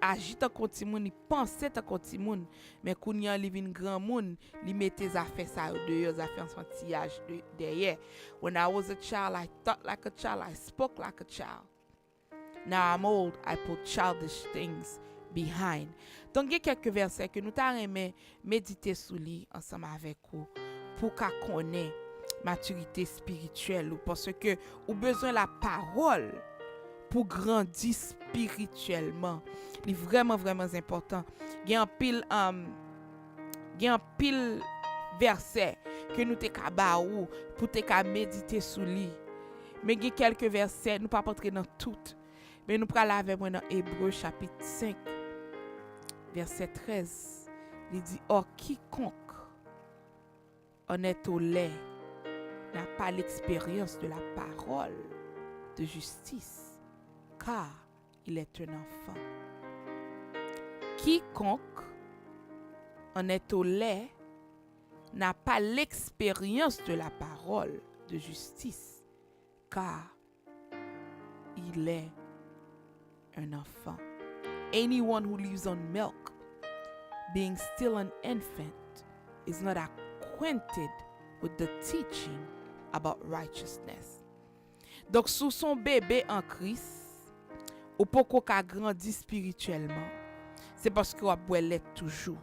Speaker 8: agi tant qu'on timoun, il pensait tant qu'on timoun, mais quand il y vin grand monde, il mettait des affaires ça dehors, des affaires enfantillage derrière. When I was a child, I thought like a child, I spoke like a child. Now I'm old, I put childish things behind. Donc il y a quelques versets que nous t'aimerais méditer sur lui ensemble avec vous pour qu'on connaisse maturité spirituelle ou parce que ou besoin la parole pour grandir spirituellement. C'est vraiment important. Il y a un pile verset que nous te ka ou pour te ka méditer sur lui. Mais il y a quelques versets, nous pas entrer dans tout. Mais nous prenons avec moi dans Hébreux chapitre 5 verset 13. Il dit or quiconque en est au lait n'a pas l'expérience de la parole de justice, car il est un enfant. Quiconque en est au lait n'a pas l'expérience de la parole de justice, car il est un enfant. Anyone who lives on milk, being still an infant, is not acquainted with the teaching about righteousness. Donc, sous son bébé en Christ, ou pourquoi qu'a grandi spirituellement, c'est parce qu'on a boire toujours.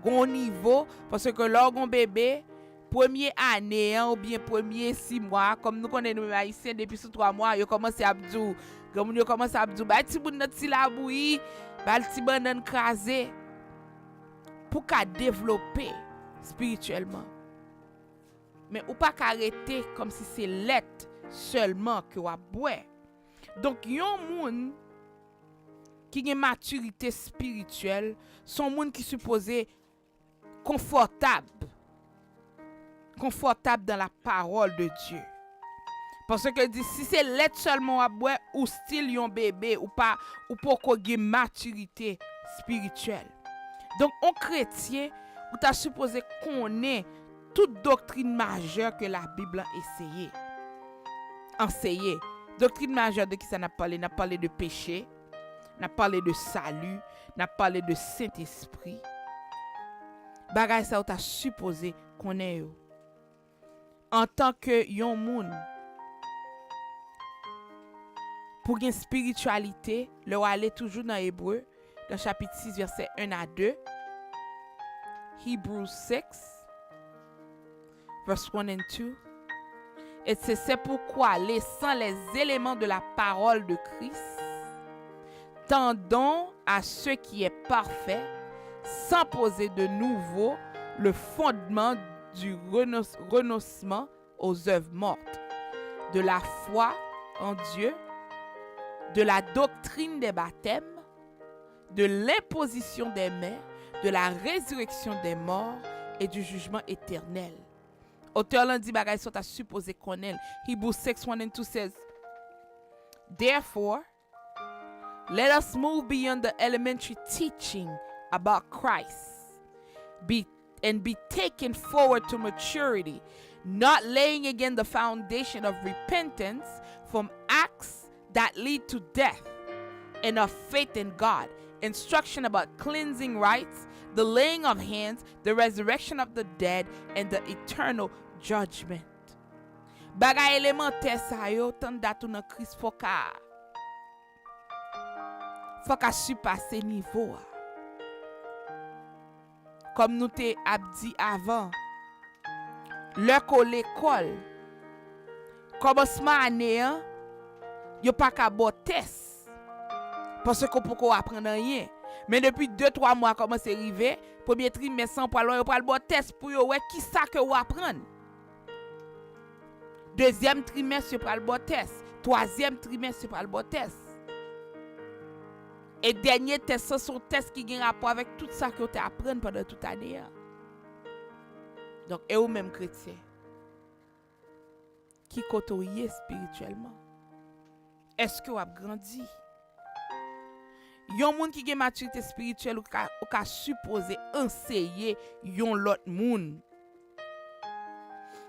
Speaker 8: Gon niveau, parce que lorsqu'on bébé, première année ou bien premier 6 mois, comme nous connaissons nous haïtiens depuis 3 mois, yo commence à abdou, comme yo commence à abdou, ba ti moun nan ti la boui, Bal ti banan krasé pour qu'à développer spirituellement. Mais ou pas qu'arrêter comme si c'est l'être seulement que ou a boire. Donc yon moun qui a une maturité spirituelle, son moun qui supposé confortable dans la parole de Dieu. Parce que dit si c'est l'être seulement à boire ou style yon bébé ou pas ou pour qu'on ait maturité spirituelle. Donc on chrétien ou t'a supposé connaître toute doctrine majeure que la Bible a essayé enseigner. Doctrine majeure de qui ça n'a parlé de péché, n'a parlé de salut, n'a parlé de Saint-Esprit. Bagay ça ou t'a supposé connaître en tant que yon moun. Pour une spiritualité, le aller toujours dans Hébreu, dans chapitre 6, verset 1 à 2. Hebrews 6, verse 1 and 2. Et c'est pourquoi, laissant les éléments de la parole de Christ, tendons à ce qui est parfait, sans poser de nouveau le fondement du renoncement aux œuvres mortes, de la foi en Dieu, de la doctrine des baptêmes, de l'imposition des mains, de la résurrection des morts et du jugement éternel. Auteur l'en dit bagay sont à supposer connaître. Hebrews 6, 1 and 2 says, Therefore, let us move beyond the elementary teaching about Christ, be taken forward to maturity, not laying again the foundation of repentance from acts that lead to death, and of faith in God, instruction about cleansing rites, the laying of hands, the resurrection of the dead, and the eternal judgment. Bagay élémentaire sa yo tan datou nan Christ faut ka surpasser niveau. Comme nous te dit avant, le ko l'école, commencement année, yo pas ka bo test. Parce que pour qu'on apprendre rien. Mais depuis 2-3 mois commence à arriver, premier trimestre sans poil, yo pral bo test pour yo ouais qui ça que ou apprendre. Deuxième trimestre, yo pral bo test. Troisième trimestre, yo pral bo test. Et dernier test, ce sont tests qui ont rapport avec tout ça que tu apprends pendant toute l'année. Donc, et ou même chrétien, qui côtoie spirituellement, est-ce que vous avez grandi? Yon moun qui a maturité spirituelle ou ka supposé enseigner yon l'autre moun.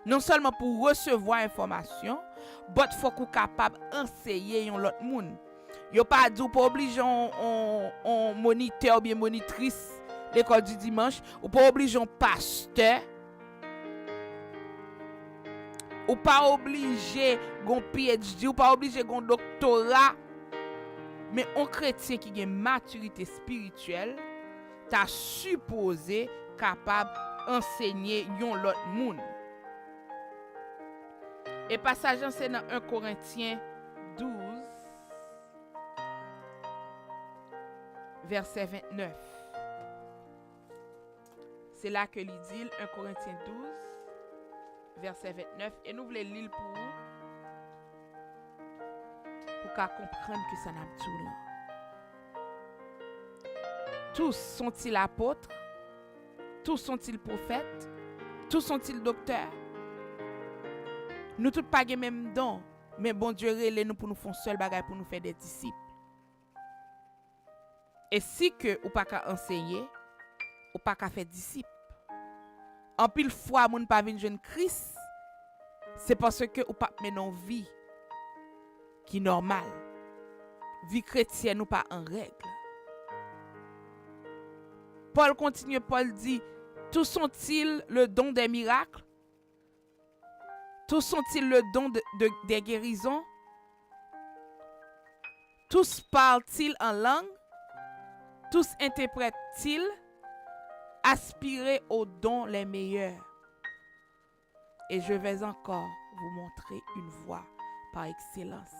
Speaker 8: Non seulement pour recevoir information, but faut qu'on capable enseigner yon l'autre moun. Yo pas dit ou pas obligé on moniteur ou bien monitrice l'école du dimanche, ou pas obligé on pasteur, ou pas obligé gon PhD, ou pas obligé gon doctorat, mais un chrétien qui a une maturité spirituelle, t'a supposé capable enseigner yon l'autre moun. Et passage c'est dans 1 Corinthiens 12 verset 29. C'est là que il dit 1 Corinthiens 12 verset 29 et nous voulons lire pour vous pour qu'à comprendre que ça n'a tout là. Tous sont-ils apôtres? Tous sont-ils prophètes? Tous sont-ils docteurs? Nous tous pas les mêmes dons, mais bon Dieu relève nous pour nous faire seul bagage pour nous faire des disciples. Et si que ou pas qu'à enseigner, ou pas qu'à faire disciple. En pile fois moun pas vinn jeune Christ, c'est parce que ou pas menon vie qui normale. Vie chrétienne ou pas en règle. Paul continue, Paul dit, tous sont-ils le don des miracles? Tous sont-ils le don des guérisons? Tous parlent-ils en langue? Tous interprètent-ils? Aspirez aux dons les meilleurs. Et je vais encore vous montrer une voie par excellence.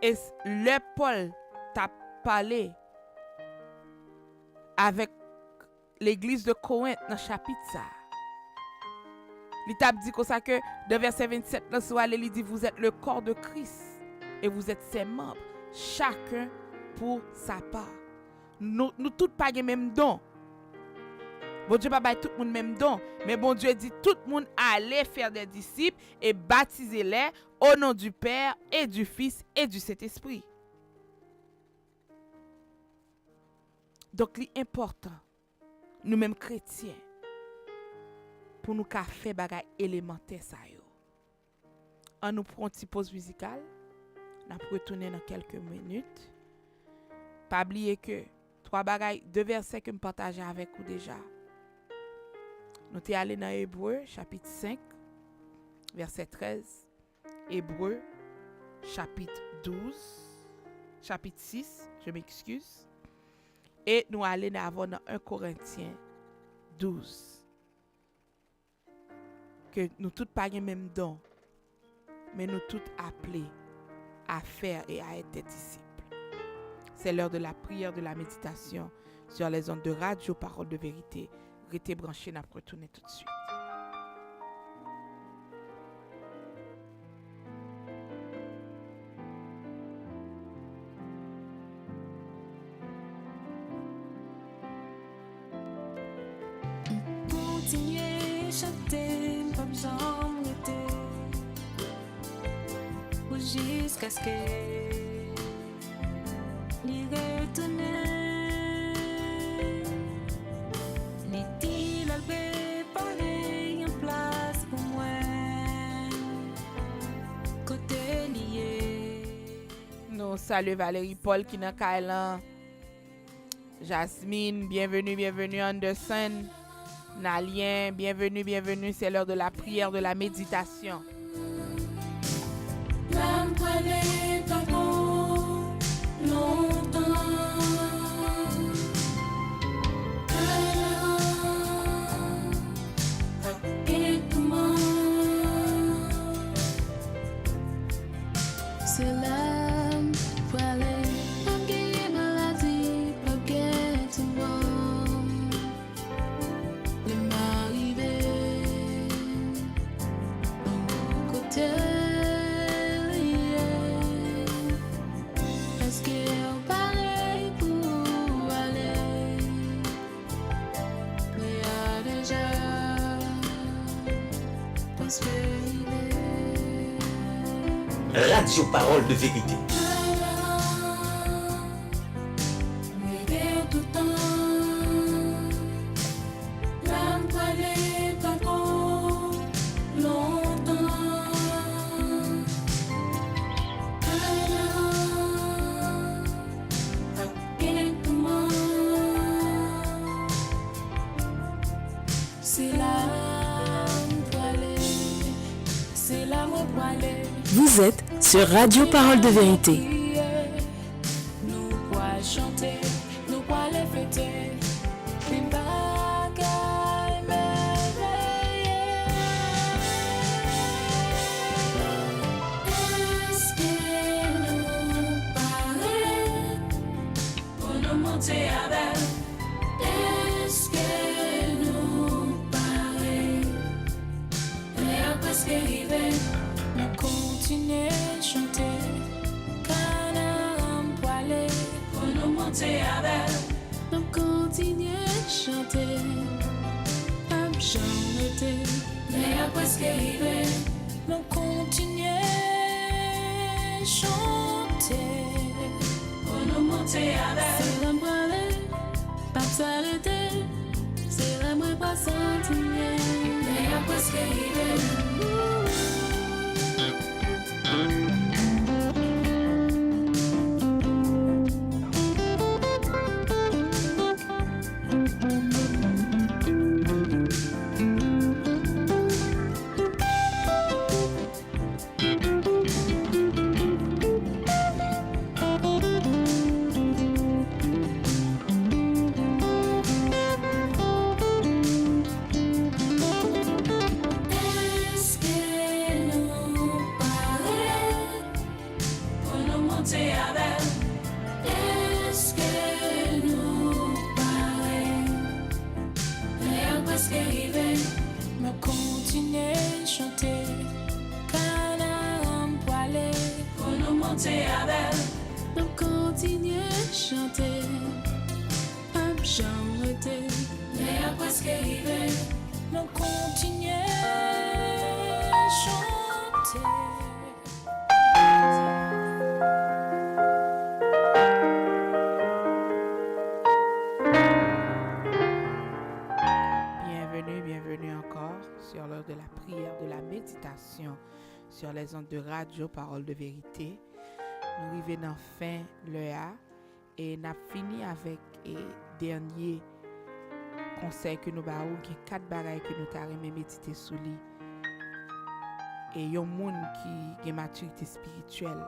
Speaker 8: Et le Paul t'a parlé avec l'église de Corinthe dans le chapitre ça. Il t'a dit comme ça que de verset 27 dans ce il dit vous êtes le corps de Christ et vous êtes ses membres, chacun pour sa part. Nous tous pas les mêmes dons. Bon Dieu pas tout le monde même don, mais bon Dieu dit tout le monde allez faire des disciples et baptisez-les au nom du Père et du Fils et du Saint-Esprit. Donc l'important nous mêmes chrétiens pour nous faire bagay élémentaire ça yo. On nous prend une petite pause musicale. On va retourner dans quelques minutes. Pas oublier que deux versets que je partage avec vous déjà. Nous sommes allés dans Hébreu, chapitre 5, verset 13. Hébreu, chapitre 12. Chapitre 6, je m'excuse. Et nous allons dans 1 Corinthiens 12. Que nous tous pas les mêmes dons, mais nous tous appelés à faire et à être des disciples. C'est l'heure de la prière, de la méditation sur les ondes de Radio Parole de Vérité. Restez branchés, n'a retourner tout de suite.
Speaker 6: Continuer chanter, pas besoin d'arrêter, jusqu'à ce que l'y retourner. N'est-il préparé une place pour moi, côté lié?
Speaker 8: Nous saluons Valérie Paul qui n'a qu'à Jasmine, bienvenue Anderson. Nalien, bienvenue, c'est l'heure de la prière, de la méditation.
Speaker 6: C'est l'âme pour aller, pas gagner maladie, pas gagner tout le monde. Les m'arriver, mon côté, est-ce qu'on paraît pour aller? Mais y a déjà, parce que
Speaker 9: Radio Parole de Vérité.
Speaker 1: Vous êtes sur Radio Parole de Vérité.
Speaker 6: Nous pourrons chanter, nous pourrons les fêter. Une bagaille merveilleuse. Est-ce que nous paraît pour nous monter avec? Est-ce que nous paraît et après ce qui arrive? Nous continuer à chanter, canam poilé, pour nous monter avec. Nous continuer à chanter, pas jamais été, mais après ce qui arrive, nous continuer à chanter, pour nous monter avec. C'est la poilé, pas s'arrêter, c'est la moi pas sentir, mais après ce qui arrive. Est-ce que nous paraît arrêté. Mais après ce qui est arrivé, nous continuons à chanter.
Speaker 8: Bienvenue encore sur l'heure de la prière, de la méditation sur les ondes de radio Parole de Vérité. Nous arrivons dans fin l'heure et nous avons fini avec le dernier conseil que nous avons, qui est 4 bagailles que nous avons méditer sur lui. Et il y a un monde qui a une maturité spirituelle.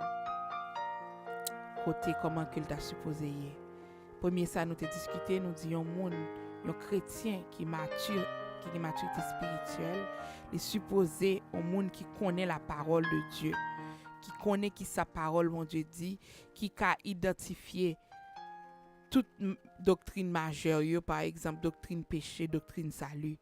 Speaker 8: Côté comment qu'il t'a supposé y est. Premier ça nous t'ai discuté, nous dit un monde, un chrétien qui mature, qui a une maturité spirituelle, il est supposé un monde qui connaît la parole de Dieu, qui connaît qui sa parole mon Dieu dit, qui a identifié toute doctrine majeure, par exemple doctrine péché, doctrine salut.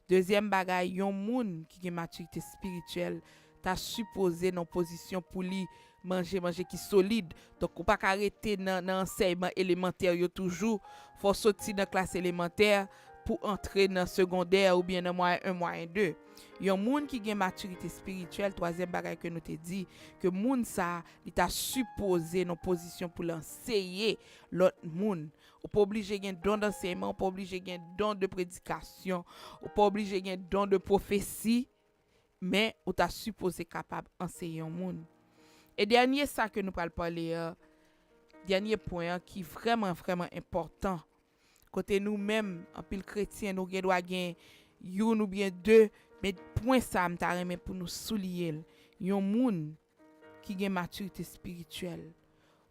Speaker 8: Deuxième bagaille, un monde qui a une maturité spirituelle, t'a supposé dans position pour lui manger qui solide. Donc on pas arrêter dans enseignement élémentaire toujours, faut sortir dans classe élémentaire pour entrer dans secondaire ou bien dans moyen 1 moyen 2. Il y a un monde qui a une maturité spirituelle. Troisième bagaille que nous te dit que monde ça il t'a supposé dans position pour l'enseigner l'autre monde. Ou pas obligé gain don d'enseignement, ou pas obligé gain don de prédication, ou pas obligé gain don de prophétie, mais ou t'a supposé capable enseigner au monde. Et dernier ça que nous parler dernier point qui vraiment important. Côté nous-mêmes en pile chrétien nous doit gagner une ou bien deux, mais point ça m'ta remet pour nous souligner yon monde qui gagne maturité spirituelle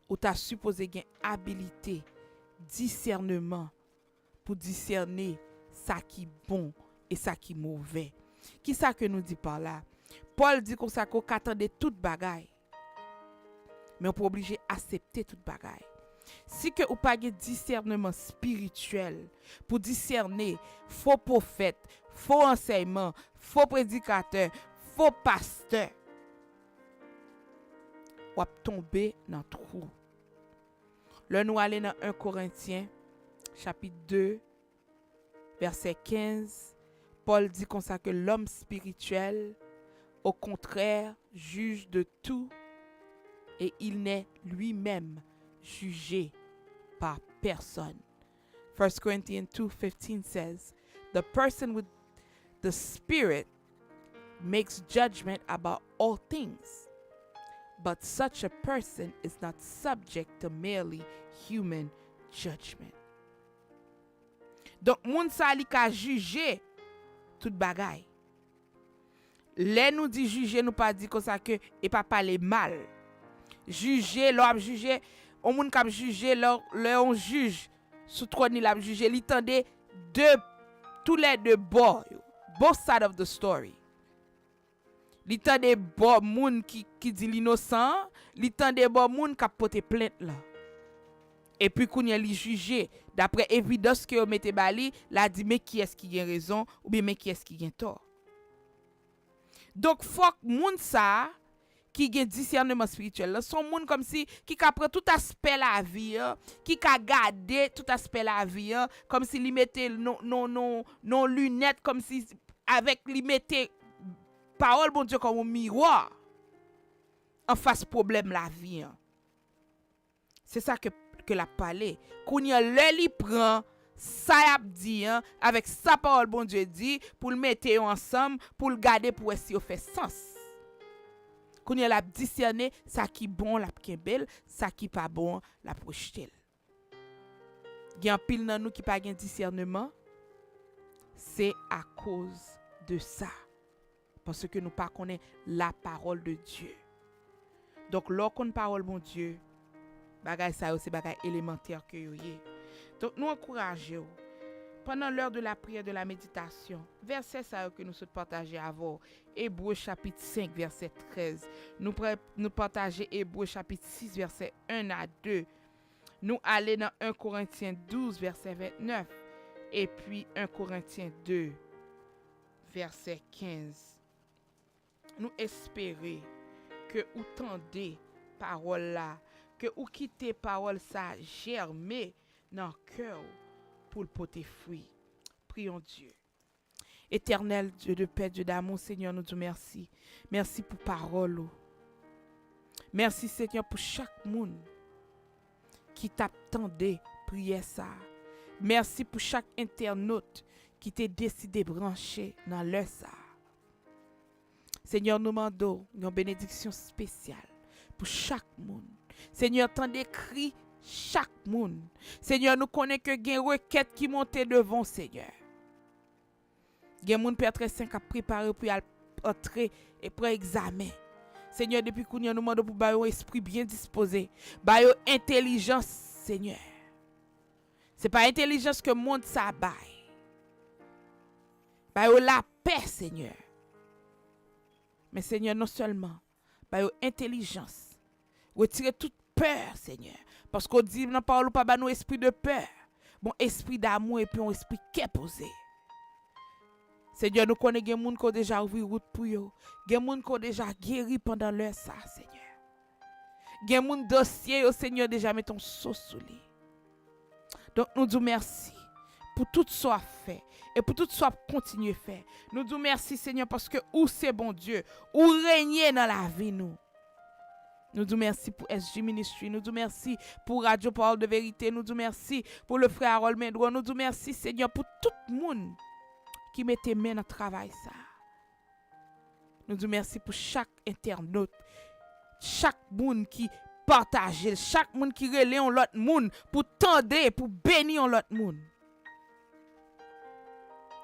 Speaker 8: ou t'a supposé gagne habilité, discernement pour discerner ça qui bon et ça qui mauvais. Qui ça que nous dit par là? Paul dit comme ça qu'on attendait toute bagaille. Mais on peut obligé accepter toute bagaille. Si que ou pas de discernement spirituel pour discerner faux prophète, faux enseignement, faux prédicateur, faux pasteur, ou tomber dans trou. Là nous aller dans 1 Corinthiens chapitre 2 verset 15, Paul dit comme ça que l'homme spirituel au contraire juge de tout et il n'est lui-même jugé par personne. 1 Corinthians 2:15 says, "The person with the Spirit makes judgment about all things, but such a person is not subject to merely human judgment." Donc, moun sa li ka juger tout bagay. Les nous dit juger, nous pas dit comme ça que et pas parler mal. Juger, l'homme juger, on moun k'ap juger, on juge sous trône il a juger, li tande de tous les deux bords, both side of the story. Li tande bon moun qui dit l'innocent, li tande bon moun k'ap porter plainte là. Et puis kounya li juger d'après évidence que mette bali, la dit mais qui est-ce qui a raison ou bien mais qui est-ce qui a tort. Donc faut moun ça qui a discernement spirituel, son monde comme si qui prend tout aspect la vie, qui a gardé tout aspect la vie, comme si li mettait non lunettes, comme si avec li mettait parole bon Dieu comme un miroir en face problème la vie. C'est ça que la parler. Kounya le li prend ça y a dit avec sa parole bon Dieu dit pour le mettre ensemble, pour le garder pour essayer de faire sens. Qu'on y a la discerner ça qui bon la kembel, ça qui pas bon la projeter. Gen pile nan nous qui pas gen discernement, c'est à cause de ça. Parce que nous pas connaît la parole de Dieu. Donc lorsqu'on parole bon Dieu, bagay ça c'est bagay élémentaire que yo yé. Donc nous encourageons pendant l'heure de la prière de la méditation, verset ça que nous souhaitons partager avant, Hébreux chapitre 5 verset 13. Nous partager Hébreux chapitre 6 verset 1 à 2. Nous aller dans 1 Corinthiens 12 verset 29 et puis 1 Corinthiens 2 verset 15. Nous espérer que ou tendez parole là, que ou quitter parole ça germer dans cœur pour le porter fruit. Prions Dieu. Éternel Dieu de paix, Dieu d'amour, Seigneur, nous disons merci. Merci pour parole. Merci Seigneur pour chaque monde qui t'attendait prier ça. Merci pour chaque internaute qui t'a décidé de brancher dans leur ça. Seigneur, nous demandons une bénédiction spéciale pour chaque monde. Seigneur, tant d'écrit chaque monde. Seigneur, nous connaissons que il y a une requête qui monte devant, Seigneur. Il y a des gens Père très saint qui a préparé pour entrer et pour examen. Seigneur, depuis qu'on nous demande pour avoir un esprit bien disposé, une intelligence, Seigneur. Ce n'est pas intelligence que le monde ça baille. La paix, Seigneur. Mais Seigneur, non seulement, intelligence. Retirer toute peur, Seigneur. Parce qu'on dit dans la parole, pas un esprit de peur. Bon esprit d'amour et puis un esprit qui est posé. Seigneur, nous connaissons des gens qui ont déjà ouvert route pour eux. Des gens qui ont déjà guéri pendant leur ça, Seigneur. Des gens dossier, Seigneur, déjà mettons sauce sous lui. Donc, nous disons merci pour tout ce qu'on fait et pour tout ce qu'on continue à faire. Nous disons merci, Seigneur, parce que où c'est bon Dieu, où régner dans la vie, nous. Nous disons merci pour SG Ministry. Nous disons merci pour Radio Parole de Vérité. Nous disons merci pour le frère Harold Mendro. Nous disons merci, Seigneur, pour tout le monde qui mette main dans le travail. Ça. Nous disons merci pour chaque internaute, chaque monde qui partage, chaque monde qui relaie l'autre monde pour tendre, pour bénir l'autre monde.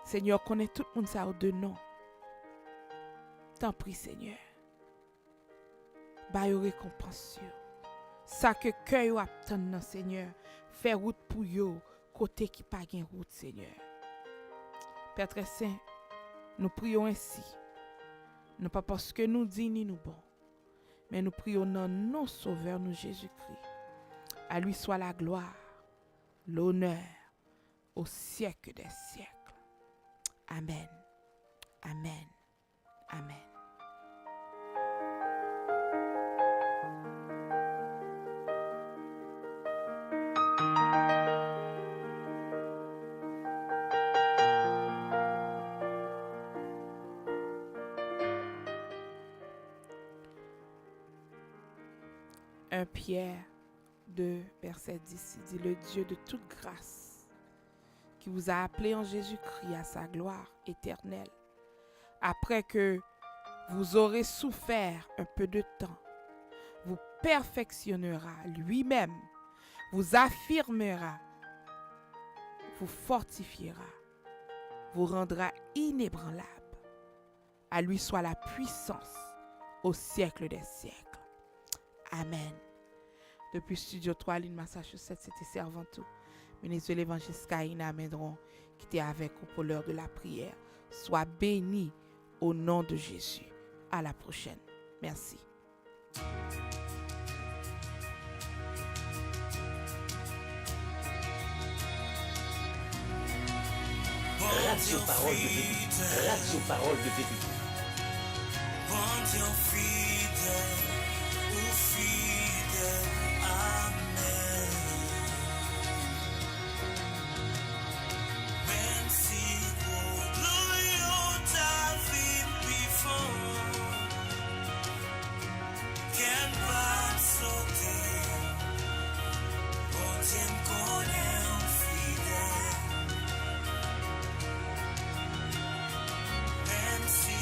Speaker 8: Seigneur, connaît tout le monde ça de nom. T'en prie, Seigneur. Ba yo récompense yo. Ça que cœur yo attend, Seigneur, fait route pour yo, côté qui pas gen route, Seigneur. Père très saint, nous prions ainsi. Non pas parce que nous disons ni nous bon, mais nous prions dans nos sauveurs, nous Jésus-Christ. À lui soit la gloire, l'honneur, au siècle des siècles. Amen. Amen. Amen. Pierre 2, verset 10, il dit, le Dieu de toute grâce, qui vous a appelé en Jésus-Christ à sa gloire éternelle, après que vous aurez souffert un peu de temps, vous perfectionnera lui-même, vous affirmera, vous fortifiera, vous rendra inébranlable. À lui soit la puissance au siècle des siècles. Amen. Depuis Studio 3, Lynn, Massachusetts, c'était Servantou. Ministre de l'Évangile Skyina Mendron, qui était avec vous pour l'heure de la prière. Sois béni au nom de Jésus. À la prochaine. Merci.
Speaker 9: Radio Parole de Vérité. Radio Parole de Vérité.
Speaker 1: Bon Dieu fidèle, ou fidèle, amen. Même si l'oyo ta vie before, qu'elle va sauter, bon Dieu connaît fidèle. Même si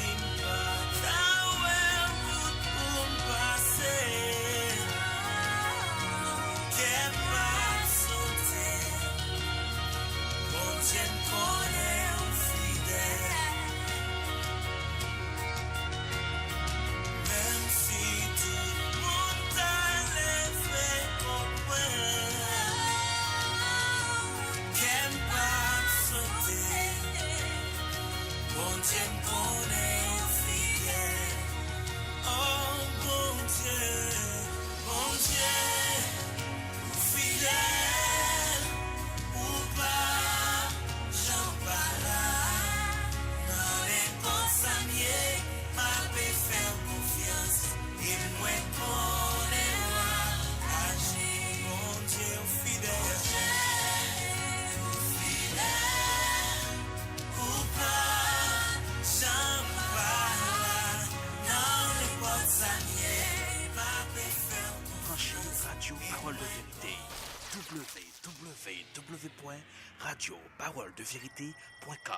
Speaker 2: www.radioparoledevérité.com.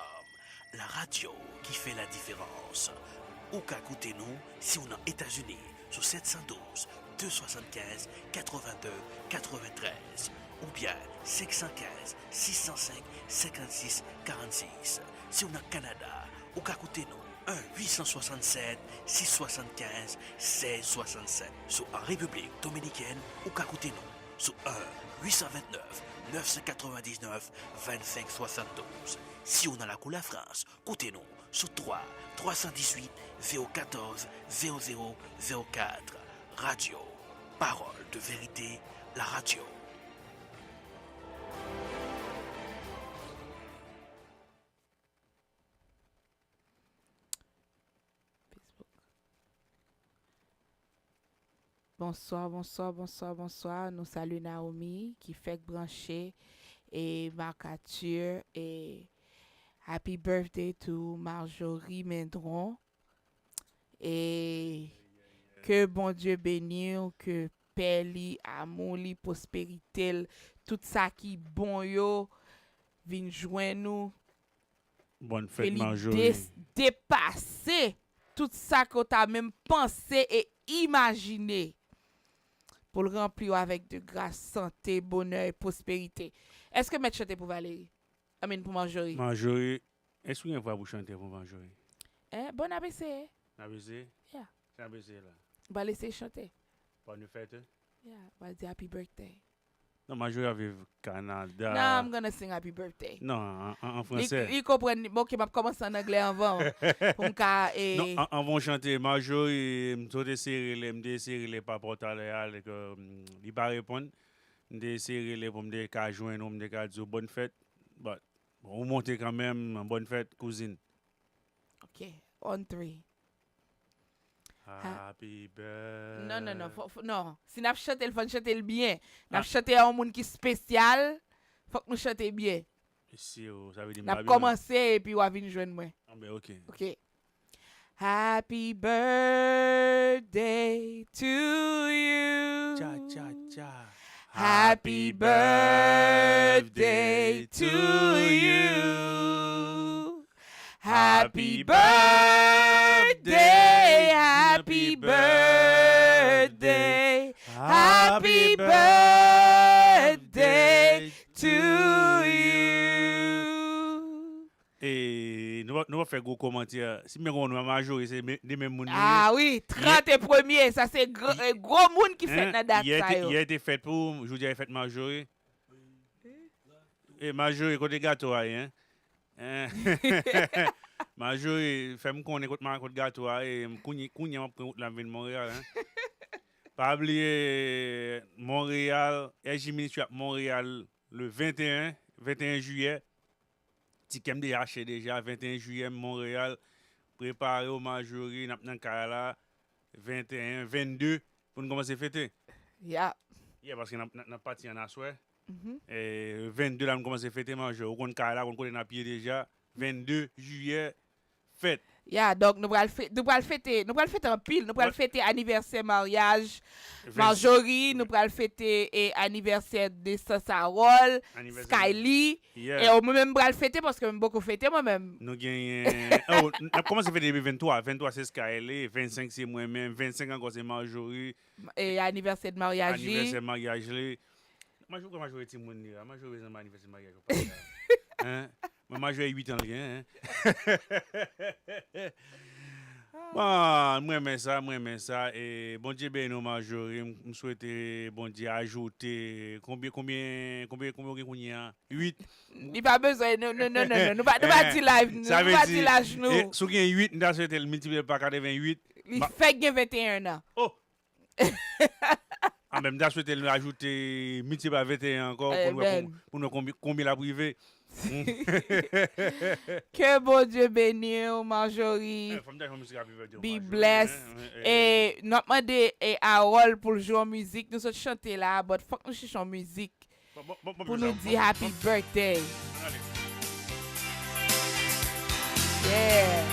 Speaker 2: La radio qui fait la différence. Ou qu'à écouter nous si on est aux États-Unis sur 712 275 82 93 ou bien 515 605 56 46. Si on est au Canada, ou qu'à écouter nous 1-867 675 16 67. Sur en République Dominicaine, ou qu'à écouter nous sur 1-829 999 25 72. Si on a la couleur France, écoutez-nous sur 3-318 014 0004. Radio, parole de vérité, la radio.
Speaker 8: Bonsoir, bonsoir, bonsoir, bonsoir. Nous saluons Naomi qui fait brancher et Marc Arthur et happy birthday to Marjorie Mendron. Et que bon Dieu bénisse, que paix li, amour li, prospérité, tout ça qui bon yo, vin joindre nous.
Speaker 3: Bonne fête,
Speaker 8: Et li
Speaker 3: Marjorie.
Speaker 8: dépasser tout ça que tu as même pensé et imaginé pour le remplir avec de grâce, santé, bonheur et prospérité. Est-ce que mettre chanter pour Valérie? Pour Marjorie.
Speaker 3: Marjorie, est-ce qu'il y a une voix pour chanter pour Marjorie?
Speaker 8: Bon ABC.
Speaker 3: ABC?
Speaker 8: Yeah.
Speaker 3: C'est ABC là.
Speaker 8: On va laisser chanter.
Speaker 3: Bonne fête.
Speaker 8: Yeah. On va dire happy birthday.
Speaker 3: Non, Marjorie vit au Canada.
Speaker 8: No, I'm gonna sing happy birthday.
Speaker 3: Non, en français.
Speaker 8: Il comprend. Bon, je vais commencer en anglais avant. Pour me
Speaker 3: Non, on va chanter. Marjorie, je serré les papotes à l'air, que il pas répondre. Je serré les pour me dire joindre, me dire bonne fête. But on monte quand même, bonne fête, cousine.
Speaker 8: OK. On 3.
Speaker 3: Happy birthday.
Speaker 8: Non. Non. Si nous chantons, il faut chanter bien. Nous chantons à un monde qui est spécial. Il faut que nous chantions bien.
Speaker 3: Si, ça veut dire
Speaker 8: Nous commencé et puis on va venir joindre moi.
Speaker 3: Ah, ben, OK.
Speaker 8: Happy birthday to you.
Speaker 3: Cha.
Speaker 8: Happy birthday to you. Happy birthday, happy birthday, happy birthday to you.
Speaker 3: Et nous allons faire gros commentaire. Si nous avons Marjorie, c'est des mêmes monde.
Speaker 8: Ah oui, 31er, ça c'est gros monde qui fait la date.
Speaker 3: Il a été fait pour, je vous dis, il a fait Marjorie. Et Marjorie, côté gâteau, hein? Marjorie, fais-moi qu'on écoute ma côté gâteau, et kounya m'a pris la ville de Montréal. Pas oublier Montréal, Jimmy Montréal le 21 juillet. Tikem de acheté déjà 21 juillet Montréal. Préparé au Marjorie, n'a pas 21, 22 pour nous commencer à fêter.
Speaker 8: Yeah.
Speaker 3: Parce que n'a pas parti en assoir. Et 22 là nous commencer à fêter Marjorie. On connaît là, on connaît pied déjà. 22 juillet fête.
Speaker 8: Yeah, donc nous allons fêter en pile, nous allons fêter anniversaire mariage Marjorie, nous allons fêter anniversaire de Sassarol, Skyly, et on même allons fêter parce que même beaucoup fêter moi-même.
Speaker 3: Nous gagnons on a commencé à fêter le 23 c'est Skyly, 25 c'est moi-même, 25 encore c'est Marjorie
Speaker 8: et anniversaire de mariage.
Speaker 3: Anniversaire mariage. Moi je vois Marjorie petit monde là, Marjorie c'est anniversaire mariage. Hein? Moi j'ai 8 ans hein. Bon, moi j'aime ça et bon Dieu bénisse Marjorie, me souhaiter bon Dieu ajouter combien qu'on y a 8.
Speaker 8: Il pas besoin nous pas dire live, nous pas dire l'âge nous.
Speaker 3: Si gagne 8, on souhaiter multiplier par 88.
Speaker 8: Il fait 21 ans.
Speaker 3: Oh. En même temps souhaiter ajouter multiplier par 21 encore pour nous combien la privé.
Speaker 8: Que bon Dieu bénisse Marjorie. Be blessed. Et nous demandé à Harold pour jouer en musique. Nous sommes chanter là, mais faut que nous chantions en musique pour nous dire happy birthday. Yeah.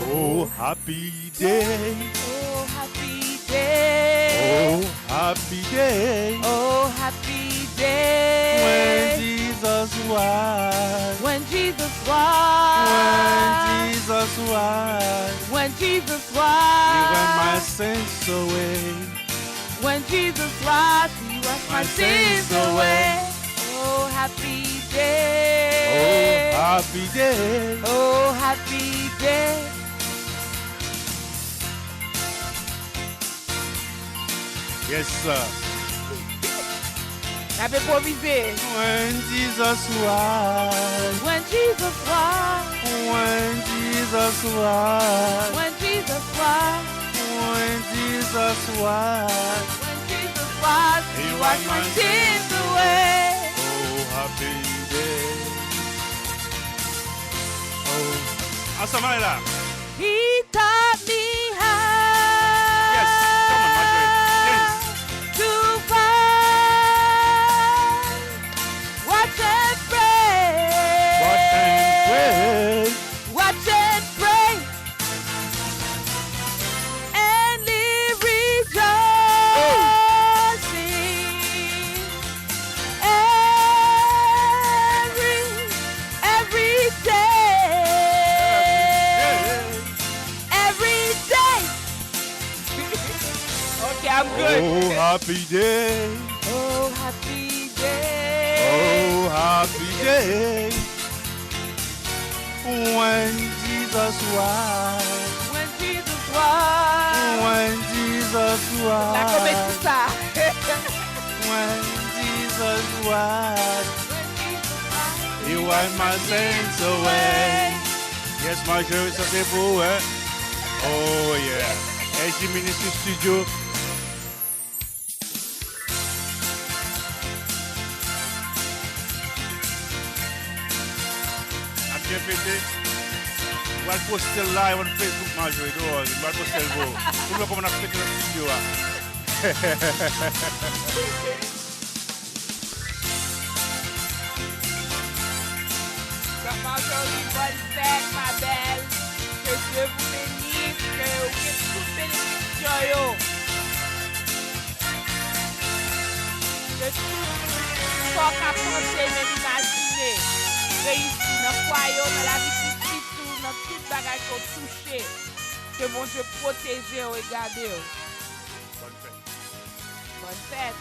Speaker 3: Oh, happy day.
Speaker 4: Oh, happy day.
Speaker 3: Oh, happy day.
Speaker 4: Oh, happy
Speaker 3: When
Speaker 4: day.
Speaker 3: Jesus was.
Speaker 4: When Jesus
Speaker 3: When
Speaker 4: was.
Speaker 3: Jesus was.
Speaker 4: When Jesus
Speaker 3: He ran my
Speaker 4: was.
Speaker 3: sins away.
Speaker 4: When Jesus was. He washed my sins away. Oh, happy
Speaker 3: Oh,
Speaker 4: day.
Speaker 3: happy day.
Speaker 4: Oh, happy day.
Speaker 3: Yes, sir.
Speaker 4: La peut improviser.
Speaker 3: When Jesus was.
Speaker 4: When Jesus was.
Speaker 3: When Jesus was.
Speaker 4: When Jesus was.
Speaker 3: When Jesus was.
Speaker 4: When Jesus was. He washed my sins away.
Speaker 3: Oh, happy day. Oh, somebody là.
Speaker 4: He taught me how.
Speaker 3: Yes, come on, Marjorie. Yes.
Speaker 4: To fight. Watch and pray.
Speaker 3: Watch and pray.
Speaker 4: Watch and pray. And live rejoicing. Every day. Every day. Okay, I'm good.
Speaker 3: Oh, happy day.
Speaker 4: Oh, happy day.
Speaker 3: Oh, happy day. When Jesus was.
Speaker 4: When Jesus was.
Speaker 3: When Jesus
Speaker 4: La
Speaker 3: was.
Speaker 4: comédie ça.
Speaker 3: When Jesus was. He wiped my sins away. Yes, Marjorie, ça c'est beau, hein? Oh, yeah. Et j'ai ministre studio. A bien pété. On va le poster live on Facebook, Marjorie. On va le poster le beau. Tout le monde comme on a fait dans le studio, hein?
Speaker 4: Marjorie, bonne fête, ma belle. Que Dieu vous bénisse, que vous ayez toute bénédiction, yo. Que tout ce qu'on a pensé, même imaginé, réussit dans le foyer, dans la vie de tout, dans toute bagaille qu'on touche. Que mon Dieu protège et regarde.
Speaker 3: Bonne fête.
Speaker 4: Bonne fête.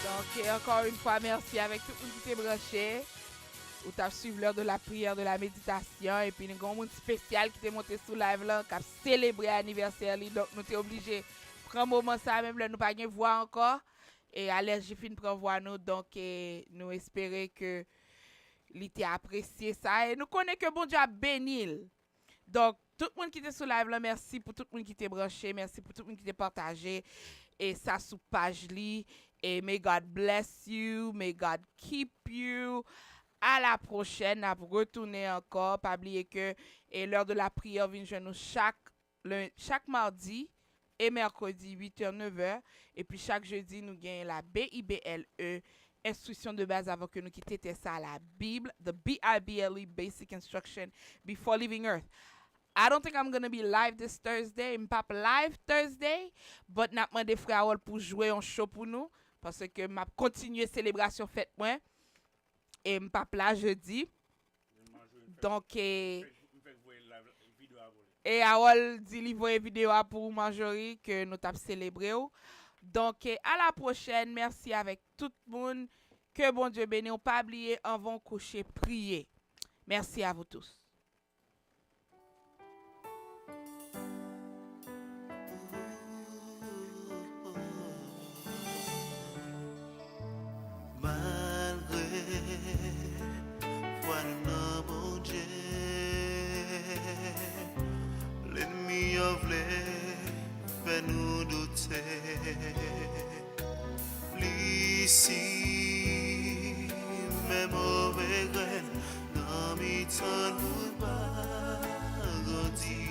Speaker 4: Donc, encore une fois, merci avec tout le monde qui t'est branché. Ou t'as suivi l'heure de la prière, de la méditation. Et puis, nous avons un monde spécial qui t'est monté sous live là, qui a célébré l'anniversaire. Donc, nous t'es obligé de prendre un moment ça, même là, nous pas de voix encore. Et à l'aise, j'ai fini de prendre voix nous. Donc, nous espérons que l'été apprécié ça. Et nous connaissons que bon Dieu a béni. Donc, tout le monde qui était sous live là, merci pour tout le monde qui t'est branché. Merci pour tout le monde qui t'est partagé. Et ça sous page li. Et may God bless you. May God keep you. À la prochaine. À retourner encore. Pas oublier que l'heure de la prière vient chez nous chaque mardi et mercredi 8h 9h. Et puis chaque jeudi nous gagnons la BIBLE. Instruction de base avant que nous quittions ça la Bible. The BIBLE Basic Instruction Before Leaving Earth. I don't think I'm going to be live this Thursday. I'm pas live Thursday. But n'a demandé frère Harold pour jouer un show pour nous. Parce que m'a continué célébration fête moi. Et m'pas là jeudi. Donc et Harold dit li voye vidéo pour Marjorie que nous t'a célébré. Donc à la prochaine. Merci avec tout le monde. Que bon Dieu bénisse. On pas oublier avant coucher prier. Merci à vous tous.
Speaker 5: Malgré voilà mon Dieu fait nous douter. Ici, mes mauvais graines, dans mes temps nous pas grandi.